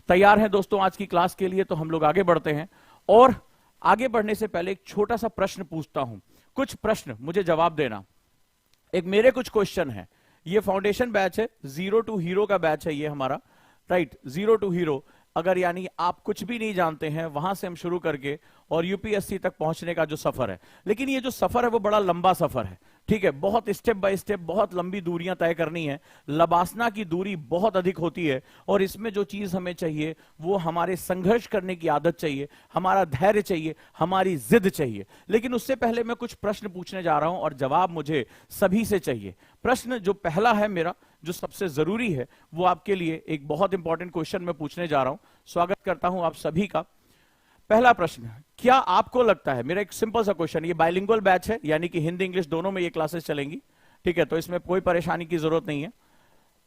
तैयार हैं दोस्तों आज की क्लास के लिए? तो हम लोग आगे बढ़ते हैं, और आगे बढ़ने से पहले एक छोटा सा प्रश्न पूछता हूं, कुछ प्रश्न मुझे जवाब देना। एक मेरे कुछ क्वेश्चन है, ये फाउंडेशन बैच है, 0 टू हीरो का बैच है ये हमारा, राइट, 0 टू हीरो। अगर यानी आप कुछ भी नहीं जानते हैं, वहां से हम शुरू करके और यूपीएससी तक पहुंचने का जो सफर है, लेकिन ये जो सफर है वो बड़ा लंबा सफर है, ठीक है, बहुत स्टेप बाय स्टेप बहुत लंबी दूरियां तय करनी है, लबासना की दूरी बहुत अधिक होती है, और इसमें जो चीज हमें चाहिए वो हमारे संघर्ष करने की आदत चाहिए, हमारा धैर्य चाहिए, हमारी जिद चाहिए। लेकिन उससे पहले मैं कुछ प्रश्न पूछने जा रहा हूं और जवाब मुझे सभी से चाहिए। प्रश्न जो पहला है मेरा, जो सबसे जरूरी है, वो आपके लिए एक बहुत इंपॉर्टेंट क्वेश्चन मैं पूछने जा रहा हूं। स्वागत करता हूं आप सभी का। पहला प्रश्न, क्या आपको लगता है, मेरा एक सिंपल सा क्वेश्चन, ये बाइलिंगुअल बैच है, यानी कि हिंदी इंग्लिश दोनों में ये क्लासेस चलेंगी, ठीक है, तो इसमें कोई परेशानी की जरूरत नहीं है,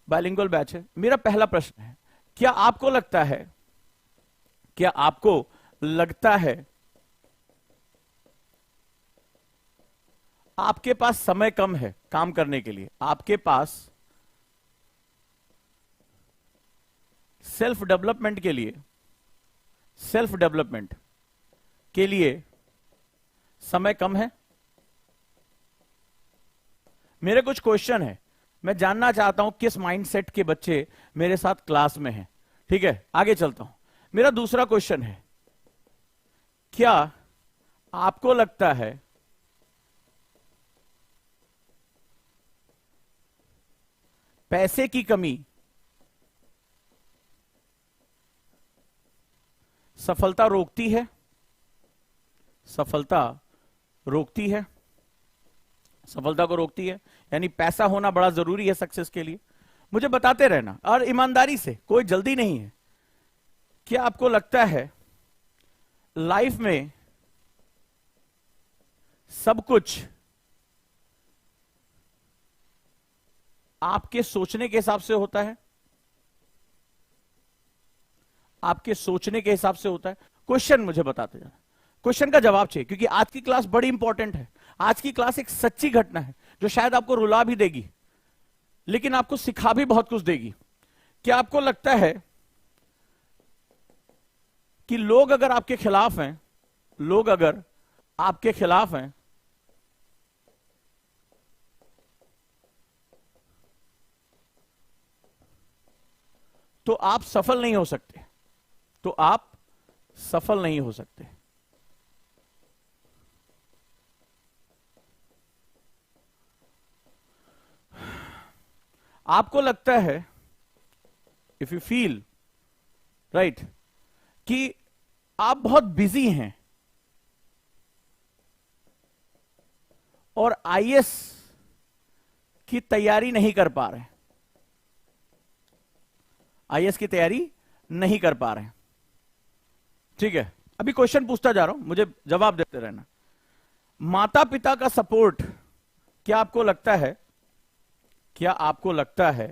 बाइलिंगुअल बैच है। मेरा पहला प्रश्न है, क्या आपको लगता है, क्या आपको लगता है आपके पास समय कम है काम करने के लिए? आपके पास सेल्फ डेवलपमेंट के लिए समय कम है? मेरे कुछ क्वेश्चन है, मैं जानना चाहता हूं किस माइंडसेट के बच्चे मेरे साथ क्लास में हैं, ठीक है, आगे चलता हूं। मेरा दूसरा क्वेश्चन है, क्या आपको लगता है पैसे की कमी सफलता रोकती है? सफलता रोकती है, सफलता को रोकती है, यानी पैसा होना बड़ा जरूरी है सक्सेस के लिए? मुझे बताते रहना, और ईमानदारी से, कोई जल्दी नहीं है। क्या आपको लगता है लाइफ में सब कुछ आपके सोचने के हिसाब से होता है? आपके सोचने के हिसाब से होता है? क्वेश्चन मुझे बताते जाना, क्वेश्चन का जवाब चाहिए, क्योंकि आज की क्लास बड़ी इंपॉर्टेंट है। आज की क्लास एक सच्ची घटना है जो शायद आपको रुला भी देगी, लेकिन आपको सिखा भी बहुत कुछ देगी। क्या आपको लगता है कि लोग अगर आपके खिलाफ हैं, लोग अगर आपके खिलाफ हैं, तो आप सफल नहीं हो सकते? तो आप सफल नहीं हो सकते। आपको लगता है, इफ यू फील राइट, कि आप बहुत बिजी हैं और आईएएस की तैयारी नहीं कर पा रहे, आईएएस की तैयारी नहीं कर पा रहे हैं, ठीक है, अभी क्वेश्चन पूछता जा रहा हूं, मुझे जवाब देते रहना। माता पिता का सपोर्ट, क्या आपको लगता है, क्या आपको लगता है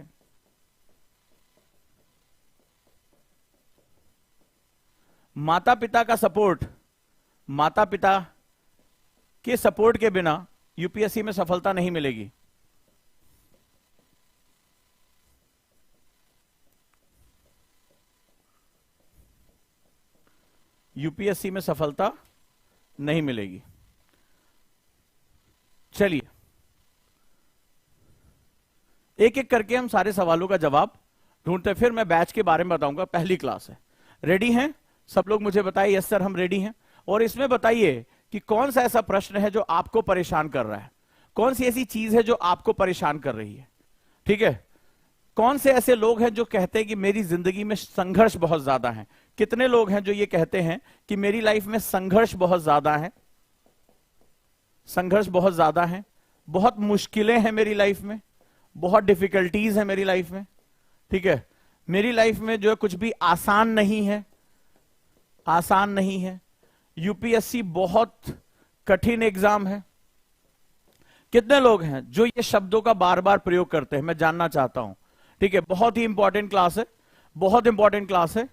माता पिता का सपोर्ट, माता पिता के सपोर्ट के बिना यूपीएससी में सफलता नहीं मिलेगी? यूपीएससी में सफलता नहीं मिलेगी। चलिए एक एक करके हम सारे सवालों का जवाब ढूंढते, फिर मैं बैच के बारे में बताऊंगा। पहली क्लास है, रेडी हैं सब लोग? मुझे बताइए, यस सर हम रेडी हैं। और इसमें बताइए कि कौन सा ऐसा प्रश्न है जो आपको परेशान कर रहा है, कौन सी ऐसी चीज है जो आपको परेशान कर रही है, ठीक है, कौन से ऐसे लोग हैं जो कहते हैं कि मेरी जिंदगी में संघर्ष बहुत ज्यादा है? कितने लोग हैं जो ये कहते हैं कि मेरी लाइफ में संघर्ष बहुत ज्यादा है, संघर्ष बहुत ज्यादा है, बहुत मुश्किलें हैं मेरी लाइफ में, बहुत डिफिकल्टीज है मेरी लाइफ में, ठीक है, मेरी लाइफ में जो है कुछ भी आसान नहीं है, आसान नहीं है, यूपीएससी बहुत कठिन एग्जाम है। कितने लोग हैं जो ये शब्दों का बार बार प्रयोग करते हैं? मैं जानना चाहता हूं, ठीक है, बहुत ही इंपॉर्टेंट क्लास है, बहुत इंपॉर्टेंट क्लास है,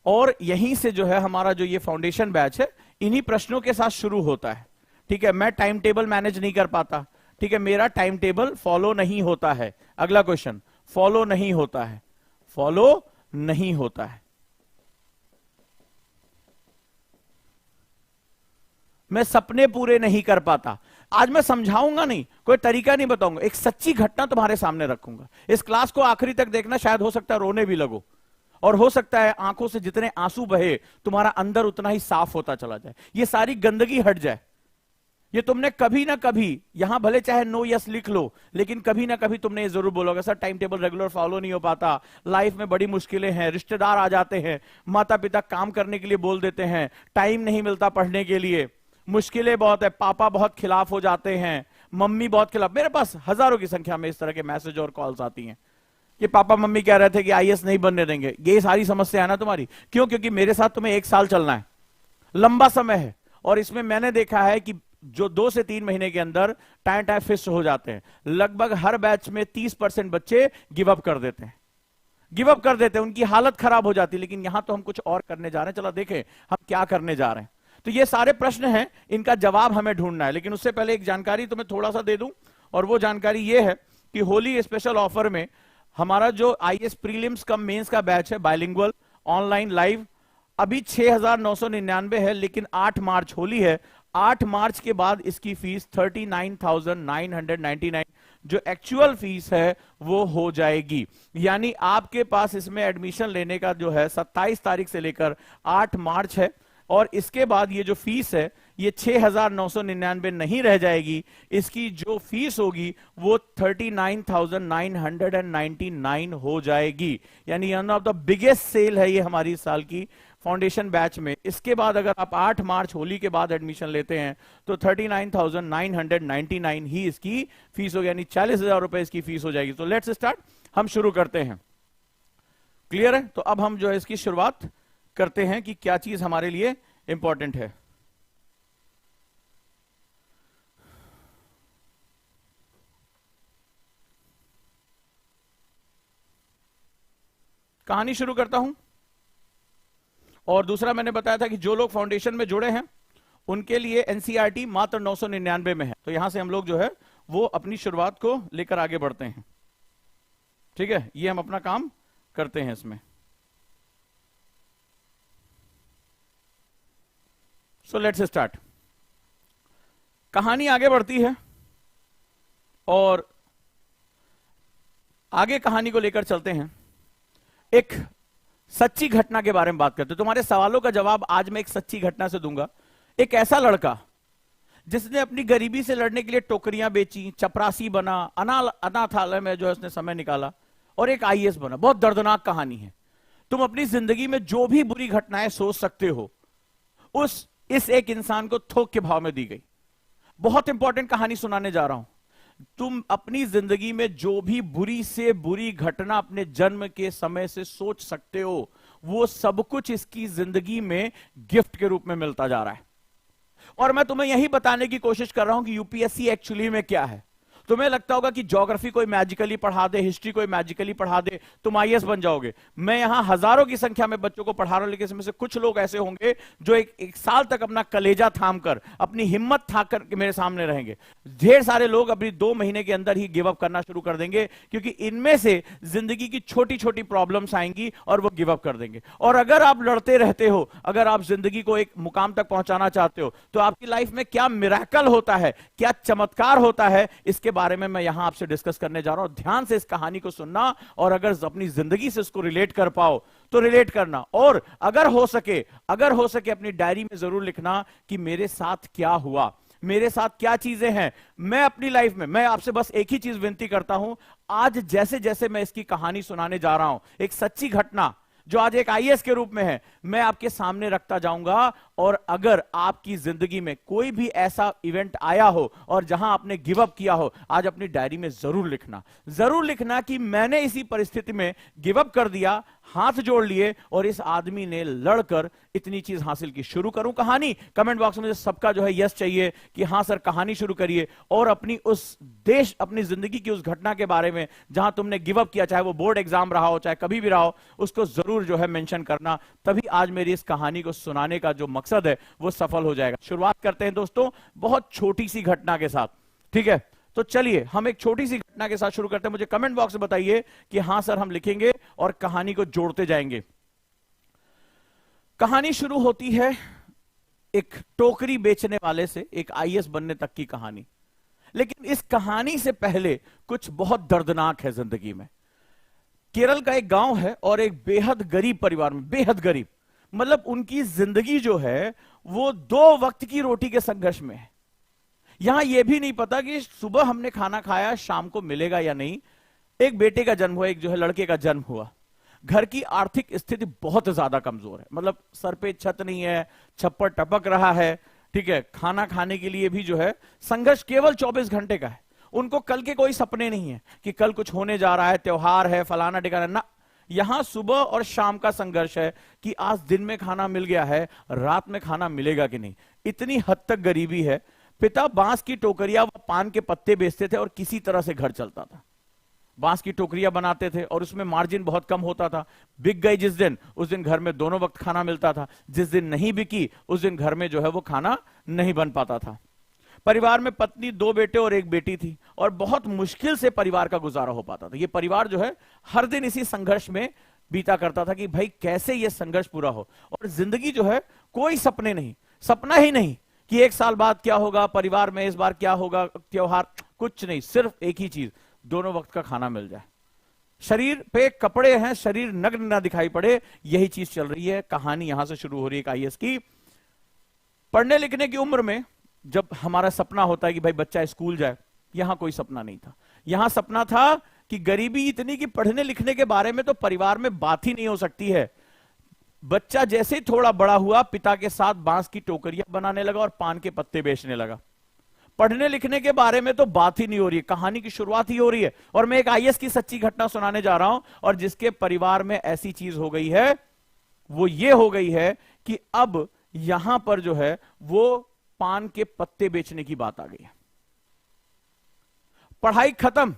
और यहीं से जो है हमारा जो ये फाउंडेशन बैच है इन्हीं प्रश्नों के साथ शुरू होता है, ठीक है। मैं टाइम टेबल मैनेज नहीं कर पाता, ठीक है, मेरा टाइम टेबल फॉलो नहीं होता है। अगला क्वेश्चन, फॉलो नहीं होता है, फॉलो नहीं होता है, मैं सपने पूरे नहीं कर पाता। आज मैं समझाऊंगा नहीं, कोई तरीका नहीं बताऊंगा, एक सच्ची घटना तुम्हारे सामने रखूंगा। इस क्लास को आखिरी तक देखना, शायद हो सकता है रोने भी लगो, और हो सकता है आंखों से जितने आंसू बहे तुम्हारा अंदर उतना ही साफ होता चला जाए, ये सारी गंदगी हट जाए। ये तुमने कभी ना कभी, यहां भले चाहे नो यस लिख लो, लेकिन कभी ना कभी तुमने ये जरूर बोलोगे, sir time table regular follow नहीं हो पाता, लाइफ में बड़ी मुश्किलें हैं, रिश्तेदार आ जाते हैं, माता पिता काम करने के लिए बोल देते हैं, टाइम नहीं मिलता पढ़ने के लिए, मुश्किलें बहुत है, पापा बहुत खिलाफ हो जाते हैं, मम्मी बहुत खिलाफ। मेरे पास हजारों की संख्या में इस तरह के मैसेज और कॉल्स आती हैं कि पापा मम्मी कह रहे थे कि आईएएस नहीं बनने देंगे। ये सारी समस्या है ना तुम्हारी, क्यों? क्योंकि मेरे साथ तुम्हें 1 साल चलना है, लंबा समय है, और इसमें मैंने देखा है कि जो 2 से 3 महीने के अंदर टाइम टाइम फिक्स हो जाते हैं। लगभग हर बैच में 30% बच्चे गिव अप कर देते हैं, गिव अप कर देते हैं, उनकी हालत खराब हो जाती है। लेकिन यहां तो हम कुछ और करने जा रहे हैं, चलो देखें हम क्या करने जा रहे हैं। तो ये सारे प्रश्न हैं, इनका जवाब हमें ढूंढना है। लेकिन उससे पहले एक जानकारी तुम्हें थोड़ा सा दे दूं, और वो जानकारी ये है कि होली स्पेशल ऑफर में हमारा जो आईएएस प्रीलिम्स कम मेंस का बैच है, बाइलिंगुअल ऑनलाइन लाइव, अभी 6,999 है, लेकिन 8 मार्च होली है, 8 मार्च के बाद इसकी फीस 39,999 जो एक्चुअल फीस है वो हो जाएगी। यानी आपके पास इसमें एडमिशन लेने का जो है 27 तारीख से लेकर 8 मार्च है, और इसके बाद ये जो फीस है ये 6,999 नहीं रह जाएगी, इसकी जो फीस होगी वो 39,999 हो जाएगी। यानी one of the biggest sale है ये हमारी साल की फाउंडेशन बैच में। इसके बाद अगर आप 8 मार्च होली के बाद एडमिशन लेते हैं तो 39,999 ही इसकी फीस होगी, यानी 40,000 रुपए इसकी फीस हो जाएगी। तो लेट्स स्टार्ट, हम शुरू करते हैं। क्लियर है? तो अब हम जो है इसकी शुरुआत करते हैं कि क्या चीज हमारे लिए इंपॉर्टेंट है। कहानी शुरू करता हूं, और दूसरा मैंने बताया था कि जो लोग फाउंडेशन में जुड़े हैं उनके लिए एनसीईआरटी मात्र 999 में है। तो यहां से हम लोग जो है वो अपनी शुरुआत को लेकर आगे बढ़ते हैं। ठीक है, ये हम अपना काम करते हैं इसमें। So let's start. कहानी आगे बढ़ती है, और आगे कहानी को लेकर चलते हैं। एक सच्ची घटना के बारे में बात करते हैं। तुम्हारे सवालों का जवाब आज मैं एक सच्ची घटना से दूंगा। एक ऐसा लड़का जिसने अपनी गरीबी से लड़ने के लिए टोकरियां बेची, चपरासी बना, अनाथालय में जो है उसने समय निकाला, और एक आईएएस बना। बहुत दर्दनाक कहानी है। तुम अपनी जिंदगी में जो भी बुरी घटनाएं सोच सकते हो इस एक इंसान को थोक के भाव में दी गई। बहुत इंपॉर्टेंट कहानी सुनाने जा रहा हूं। तुम अपनी जिंदगी में जो भी बुरी से बुरी घटना अपने जन्म के समय से सोच सकते हो, वो सब कुछ इसकी जिंदगी में गिफ्ट के रूप में मिलता जा रहा है। और मैं तुम्हें यही बताने की कोशिश कर रहा हूं कि यूपीएससी एक्चुअली में क्या है। तुम्हें लगता होगा कि ज्योग्राफी कोई मैजिकली पढ़ा दे, हिस्ट्री कोई मैजिकली पढ़ा दे, तुम आईएएस बन जाओगे। मैं यहां हजारों की संख्या में बच्चों को पढ़ा रहा हूं, लेकिन इसमें से कुछ लोग ऐसे होंगे जो एक साल तक अपना कलेजा थाम कर, अपनी हिम्मत थाक कर मेरे सामने रहेंगे। ढेर सारे लोग अपनी 2 महीने के अंदर ही गिव अप करना शुरू कर देंगे, क्योंकि इनमें से जिंदगी की छोटी छोटी प्रॉब्लम्स आएंगी और वो गिव अप कर देंगे। और अगर आप लड़ते रहते हो, अगर आप जिंदगी को एक मुकाम तक पहुंचाना चाहते हो, तो आपकी लाइफ में क्या मिरेकल होता है, क्या चमत्कार होता है, इसके बारे में मैं यहां आपसे डिस्कस करने जा रहा हूं। ध्यान से इस कहानी को सुनना, और अगर अपनी जिंदगी से इसको रिलेट कर पाओ तो रिलेट करना, और अगर हो सके अपनी डायरी में जरूर लिखना कि मेरे साथ क्या हुआ, मेरे साथ क्या चीजें हैं। मैं अपनी लाइफ में, मैं आपसे बस एक ही चीज विनती करता हूं, आज जैसे जैसे मैं इसकी कहानी सुनाने जा रहा हूं, एक सच्ची घटना जो आज एक आईएएस के रूप में है, मैं आपके सामने रखता जाऊंगा। और अगर आपकी जिंदगी में कोई भी ऐसा इवेंट आया हो और जहां आपने गिव अप किया हो, आज अपनी डायरी में जरूर लिखना कि मैंने इसी परिस्थिति में गिव अप कर दिया, हाथ जोड़ लिए, और इस आदमी ने लड़कर इतनी चीज हासिल की। शुरू करूं कहानी? कमेंट बॉक्स में सबका जो है यस चाहिए कि हां सर कहानी शुरू करिए, और अपनी जिंदगी की उस घटना के बारे में जहां तुमने गिव अप किया, चाहे वो बोर्ड एग्जाम रहा हो, चाहे कभी भी रहा हो, उसको जरूर जो है मेंशन करना। तभी आज मेरी इस कहानी को सुनाने का जो मकसद है वो सफल हो जाएगा। शुरुआत करते हैं दोस्तों बहुत छोटी सी घटना के साथ। ठीक है, तो चलिए हम एक छोटी सी घटना के साथ शुरू करते हैं। मुझे कमेंट बॉक्स में बताइए कि हां सर हम लिखेंगे, और कहानी को जोड़ते जाएंगे। कहानी शुरू होती है एक टोकरी बेचने वाले से एक आईएएस बनने तक की कहानी। लेकिन इस कहानी से पहले कुछ बहुत दर्दनाक है जिंदगी में। केरल का एक गांव है और एक बेहद गरीब परिवार में, बेहद गरीब मतलब उनकी जिंदगी जो है वो 2 वक्त की रोटी के संघर्ष में है। यहां यह भी नहीं पता कि सुबह हमने खाना खाया शाम को मिलेगा या नहीं। एक बेटे का जन्म हुआ, एक जो है लड़के का जन्म हुआ। घर की आर्थिक स्थिति बहुत ज्यादा कमजोर है, मतलब सर पे छत नहीं है, छप्पर टपक रहा है, ठीक है। खाना खाने के लिए भी जो है संघर्ष केवल 24 घंटे का है। उनको कल के कोई सपने नहीं है कि कल कुछ होने जा रहा है, त्योहार है, फलाना ठिकाना ना। यहां सुबह और शाम का संघर्ष है कि आज दिन में खाना मिल गया है, रात में खाना मिलेगा कि नहीं। इतनी हद तक गरीबी है। पिता बांस की टोकरियां व पान के पत्ते बेचते थे और किसी तरह से घर चलता था। बांस की टोकरियां बनाते थे और उसमें मार्जिन बहुत कम होता था। बिक गई जिस दिन, उस दिन घर में दोनों वक्त खाना मिलता था। जिस दिन नहीं बिकी उस दिन घर में जो है वो खाना नहीं बन पाता था। परिवार में पत्नी, 2 बेटे और 1 बेटी थी और बहुत मुश्किल से परिवार का गुजारा हो पाता था। ये परिवार जो है हर दिन इसी संघर्ष में बीता करता था कि भाई कैसे ये संघर्ष पूरा हो। और जिंदगी जो है कोई सपने नहीं, सपना ही नहीं कि 1 साल बाद क्या होगा, परिवार में इस बार क्या होगा, त्योहार, कुछ नहीं। सिर्फ एक ही चीज, दोनों वक्त का खाना मिल जाए। शरीर पे कपड़े हैं, शरीर नग्न ना दिखाई पड़े, यही चीज चल रही है। कहानी यहां से शुरू हो रही है आईएएस की। पढ़ने लिखने की उम्र में जब हमारा सपना होता है कि भाई बच्चा स्कूल जाए, यहां कोई सपना नहीं था। यहां सपना था कि गरीबी इतनी कि पढ़ने लिखने के बारे में तो परिवार में बात ही नहीं हो सकती है। बच्चा जैसे ही थोड़ा बड़ा हुआ, पिता के साथ बांस की टोकरियां बनाने लगा और पान के पत्ते बेचने लगा। पढ़ने लिखने के बारे में तो बात ही नहीं हो रही है, कहानी की शुरुआत ही हो रही है। और मैं एक आईएएस की सच्ची घटना सुनाने जा रहा हूं, और जिसके परिवार में ऐसी चीज हो गई है, वो ये हो गई है कि अब यहां पर जो है वो पान के पत्ते बेचने की बात आ गई है। पढ़ाई खत्म,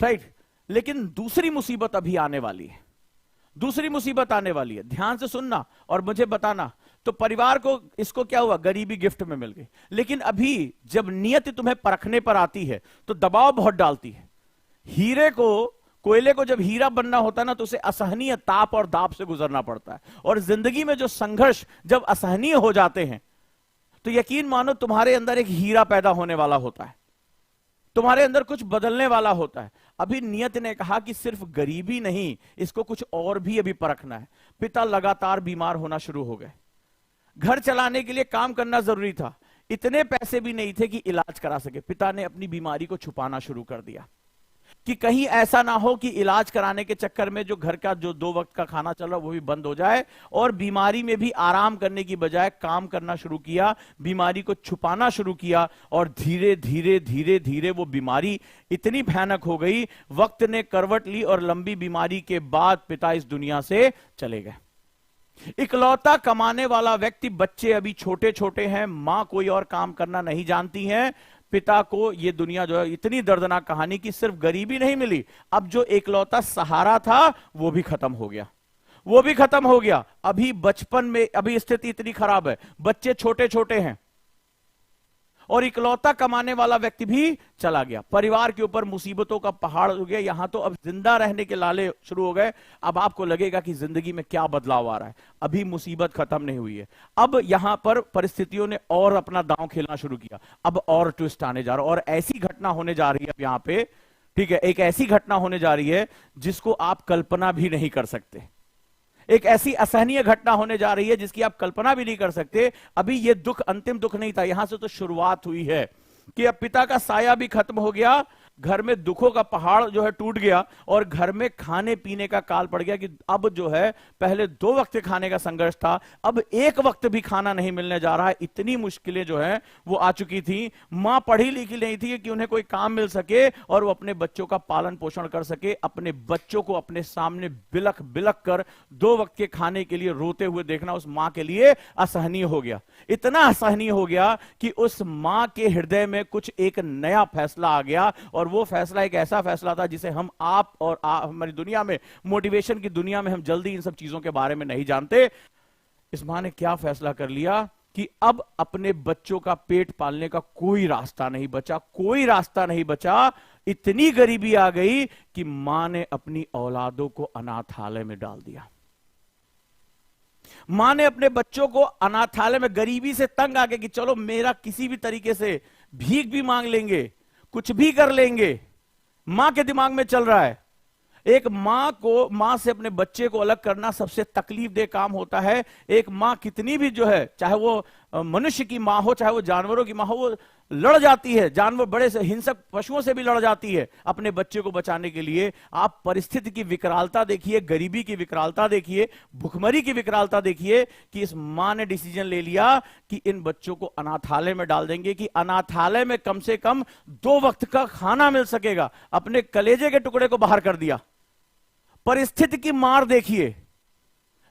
राइट, लेकिन दूसरी मुसीबत अभी आने वाली है। दूसरी मुसीबत आने वाली है, ध्यान से सुनना और मुझे बताना। तो परिवार को इसको क्या हुआ, गरीबी गिफ्ट में मिल गई। लेकिन अभी जब नियति तुम्हें परखने पर आती है तो दबाव बहुत डालती है। हीरे को, कोयले को जब हीरा बनना होता है ना, तो उसे असहनीय ताप और दाब से गुजरना पड़ता है। और जिंदगी में जो संघर्ष जब असहनीय हो जाते हैं तो यकीन मानो तुम्हारे अंदर एक हीरा पैदा होने वाला होता है, तुम्हारे अंदर कुछ बदलने वाला होता है। अभी नियत ने कहा कि सिर्फ गरीबी नहीं, इसको कुछ और भी अभी परखना है। पिता लगातार बीमार होना शुरू हो गए। घर चलाने के लिए काम करना जरूरी था, इतने पैसे भी नहीं थे कि इलाज करा सके। पिता ने अपनी बीमारी को छुपाना शुरू कर दिया कि कहीं ऐसा ना हो कि इलाज कराने के चक्कर में जो घर का जो 2 वक्त का खाना चल रहा वो भी बंद हो जाए। और बीमारी में भी आराम करने की बजाय काम करना शुरू किया, बीमारी को छुपाना शुरू किया। और धीरे धीरे धीरे धीरे वो बीमारी इतनी भयानक हो गई, वक्त ने करवट ली और लंबी बीमारी के बाद पिता इस दुनिया से चले गए। इकलौता कमाने वाला व्यक्ति, बच्चे अभी छोटे छोटे हैं, मां कोई और काम करना नहीं जानती हैं। पिता को ये दुनिया जो है, इतनी दर्दनाक कहानी की सिर्फ गरीबी नहीं मिली, अब जो इकलौता सहारा था वो भी खत्म हो गया, वो भी खत्म हो गया। अभी बचपन में, अभी स्थिति इतनी खराब है, बच्चे छोटे छोटे हैं और इकलौता कमाने वाला व्यक्ति भी चला गया। परिवार के ऊपर मुसीबतों का पहाड़ हो गया। यहां तो अब जिंदा रहने के लाले शुरू हो गए। अब आपको लगेगा कि जिंदगी में क्या बदलाव आ रहा है, अभी मुसीबत खत्म नहीं हुई है। अब यहां पर परिस्थितियों ने और अपना दांव खेलना शुरू किया, अब और ट्विस्ट आने जा रहा है। और ऐसी घटना होने जा रही है अब यहां पे, ठीक है, एक ऐसी घटना होने जा रही है जिसको आप कल्पना भी नहीं कर सकते। एक ऐसी असहनीय घटना होने जा रही है जिसकी आप कल्पना भी नहीं कर सकते। अभी ये दुख अंतिम दुख नहीं था, यहां से तो शुरुआत हुई है कि अब पिता का साया भी खत्म हो गया, घर में दुखों का पहाड़ जो है टूट गया और घर में खाने पीने का काल पड़ गया कि अब जो है पहले 2 वक्त के खाने का संघर्ष था, अब 1 वक्त भी खाना नहीं मिलने जा रहा है। इतनी मुश्किलें जो है वो आ चुकी थी। मां पढ़ी लिखी नहीं थी कि उन्हें कोई काम मिल सके और वो अपने बच्चों का पालन पोषण कर सके। अपने बच्चों को अपने सामने बिलख बिलख कर 2 वक्त के खाने के लिए रोते हुए देखना उस मां के लिए असहनीय हो गया। इतना असहनीय हो गया कि उस मां के हृदय में कुछ एक नया फैसला आ गया। और वो फैसला एक ऐसा फैसला था जिसे हम आप और हमारी दुनिया में, मोटिवेशन की दुनिया में, हम जल्दी इन सब चीजों के बारे में नहीं जानते। इस मां ने क्या फैसला कर लिया कि अब अपने बच्चों का पेट पालने का कोई रास्ता नहीं बचा, कोई रास्ता नहीं बचा। इतनी गरीबी आ गई कि मां ने अपनी औलादों को अनाथालय में डाल दिया। मां ने अपने बच्चों को अनाथालय में गरीबी से तंग आ गए कि चलो मेरा किसी भी तरीके से भीख भी मांग लेंगे, कुछ भी कर लेंगे, मां के दिमाग में चल रहा है। एक मां से अपने बच्चे को अलग करना सबसे तकलीफदेह काम होता है। एक मां कितनी भी जो है, चाहे वो मनुष्य की मां हो, चाहे वो जानवरों की मां हो, वो लड़ जाती है, जानवर बड़े से हिंसक पशुओं से भी लड़ जाती है अपने बच्चे को बचाने के लिए। आप परिस्थिति की विकरालता देखिए, गरीबी की विकरालता देखिए, भुखमरी की विकरालता देखिए कि इस मां ने डिसीजन ले लिया कि इन बच्चों को अनाथालय में डाल देंगे कि अनाथालय में कम से कम 2 वक्त का खाना मिल सकेगा। अपने कलेजे के टुकड़े को बाहर कर दिया। परिस्थिति की मार देखिए,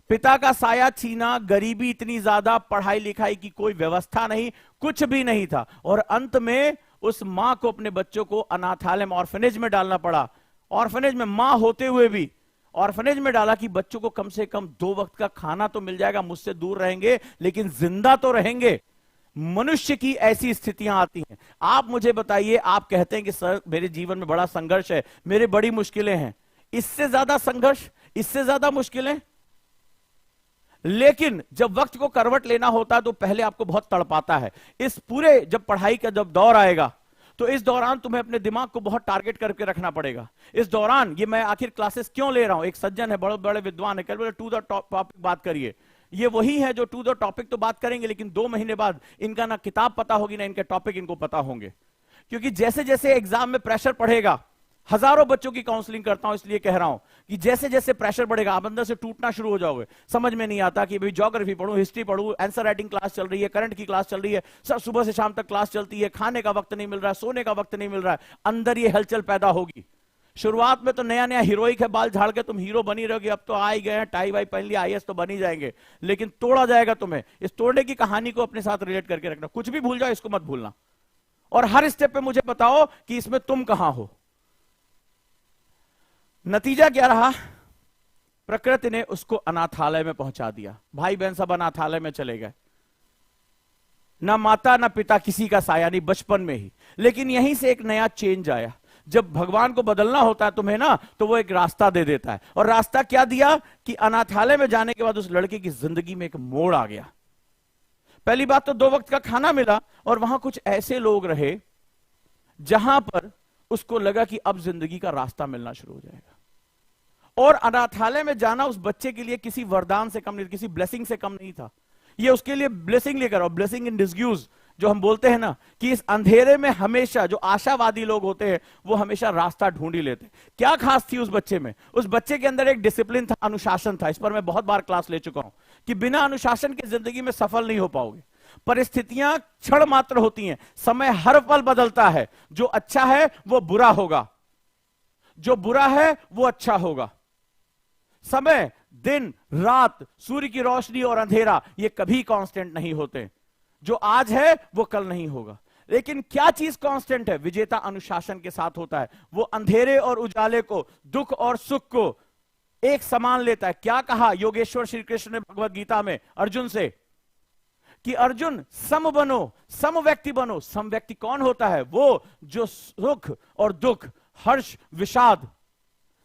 पिता का साया छीना, गरीबी इतनी ज्यादा, पढ़ाई लिखाई की कोई व्यवस्था नहीं, कुछ भी नहीं था, और अंत में उस मां को अपने बच्चों को अनाथालय में, ऑर्फनेज में डालना पड़ा। ऑर्फनेज में मां होते हुए भी ऑर्फनेज में डाला कि बच्चों को कम से कम 2 वक्त का खाना तो मिल जाएगा, मुझसे दूर रहेंगे लेकिन जिंदा तो रहेंगे। मनुष्य की ऐसी स्थितियां आती हैं। आप मुझे बताइए, आप कहते हैं कि सर मेरे जीवन में बड़ा संघर्ष है, मेरे बड़ी मुश्किलें हैं। इससे ज्यादा संघर्ष, इससे ज्यादा मुश्किलें? लेकिन जब वक्त को करवट लेना होता है तो पहले आपको बहुत तड़पाता है। इस पूरे जब पढ़ाई का जब दौर आएगा तो इस दौरान तुम्हें अपने दिमाग को बहुत टारगेट करके रखना पड़ेगा। इस दौरान ये मैं आखिर क्लासेस क्यों ले रहा हूं, एक सज्जन है, बड़े बड़े विद्वान है, कह बोले टू द टॉपिक बात करिए। ये वही है जो टू द टॉपिक तो बात करेंगे, लेकिन 2 महीने बाद इनका ना किताब पता होगी ना इनके टॉपिक इनको पता होंगे। क्योंकि जैसे जैसे एग्जाम में प्रेशर पड़ेगा, हजारों बच्चों की काउंसलिंग करता हूं इसलिए कह रहा हूं कि जैसे जैसे प्रेशर बढ़ेगा आप अंदर से टूटना शुरू हो जाओगे। समझ में नहीं आता कि भाई ज्योग्राफी पढ़ूं, हिस्ट्री पढ़ूं, आंसर राइटिंग क्लास चल रही है, करंट की क्लास चल रही है, सर सुबह से शाम तक क्लास चलती है, खाने का वक्त नहीं मिल रहा है, सोने का वक्त नहीं मिल रहा है, अंदर ये हलचल पैदा होगी। शुरुआत में तो नया नया हीरोइक है, बाल झाड़ के तुम हीरो बनी रहोगे, अब तो आ ही गए हैं, टाई वाई पहन लिया, आईएएस तो बन ही जाएंगे, लेकिन तोड़ा जाएगा तुम्हें। इस तोड़ने की कहानी को अपने साथ रिलेट करके रखना, कुछ भी भूल जाओ इसको मत भूलना, और हर स्टेप पे मुझे बताओ कि इसमें तुम कहां हो। नतीजा क्या रहा? प्रकृति ने उसको अनाथालय में पहुंचा दिया। भाई बहन सब अनाथालय में चले गए, ना माता ना पिता, किसी का साया नहीं, बचपन में ही। लेकिन यहीं से एक नया चेंज आया। जब भगवान को बदलना होता है तुम्हें ना, तो वो एक रास्ता दे देता है। और रास्ता क्या दिया कि अनाथालय में जाने के बाद उस लड़के की जिंदगी में एक मोड़ आ गया। पहली बात तो 2 वक्त का खाना मिला, और वहां कुछ ऐसे लोग रहे जहां पर उसको लगा कि अब जिंदगी का रास्ता मिलना शुरू हो जाएगा। और अनाथालय में जाना उस बच्चे के लिए किसी वरदान से कम नहीं, किसी ब्लेसिंग से कम नहीं था। ये उसके लिए ब्लेसिंग लेकर, और ब्लेसिंग इन डिस्ग्यूज जो हम बोलते हैं ना, कि इस अंधेरे में हमेशा जो आशावादी लोग होते हैं वो हमेशा रास्ता ढूंढ ही लेते हैं। क्या खास थी उस बच्चे में? उस बच्चे के अंदर एक डिसिप्लिन था, अनुशासन था। इस पर मैं बहुत बार क्लास ले चुका हूं कि बिना अनुशासन के जिंदगी में सफल नहीं हो पाओगे। परिस्थितियां क्षण मात्र होती हैं, समय हर पल बदलता है। जो अच्छा है वो बुरा होगा, जो बुरा है वो अच्छा होगा। समय, दिन, रात, सूर्य की रोशनी और अंधेरा, ये कभी कांस्टेंट नहीं होते। जो आज है वो कल नहीं होगा। लेकिन क्या चीज कांस्टेंट है? विजेता अनुशासन के साथ होता है। वो अंधेरे और उजाले को, दुख और सुख को एक समान लेता है। क्या कहा योगेश्वर श्री कृष्ण ने भगवत गीता में अर्जुन से कि अर्जुन सम बनो, सम व्यक्ति बनो। सम व्यक्ति कौन होता है? वो जो सुख और दुख, हर्ष, विषाद,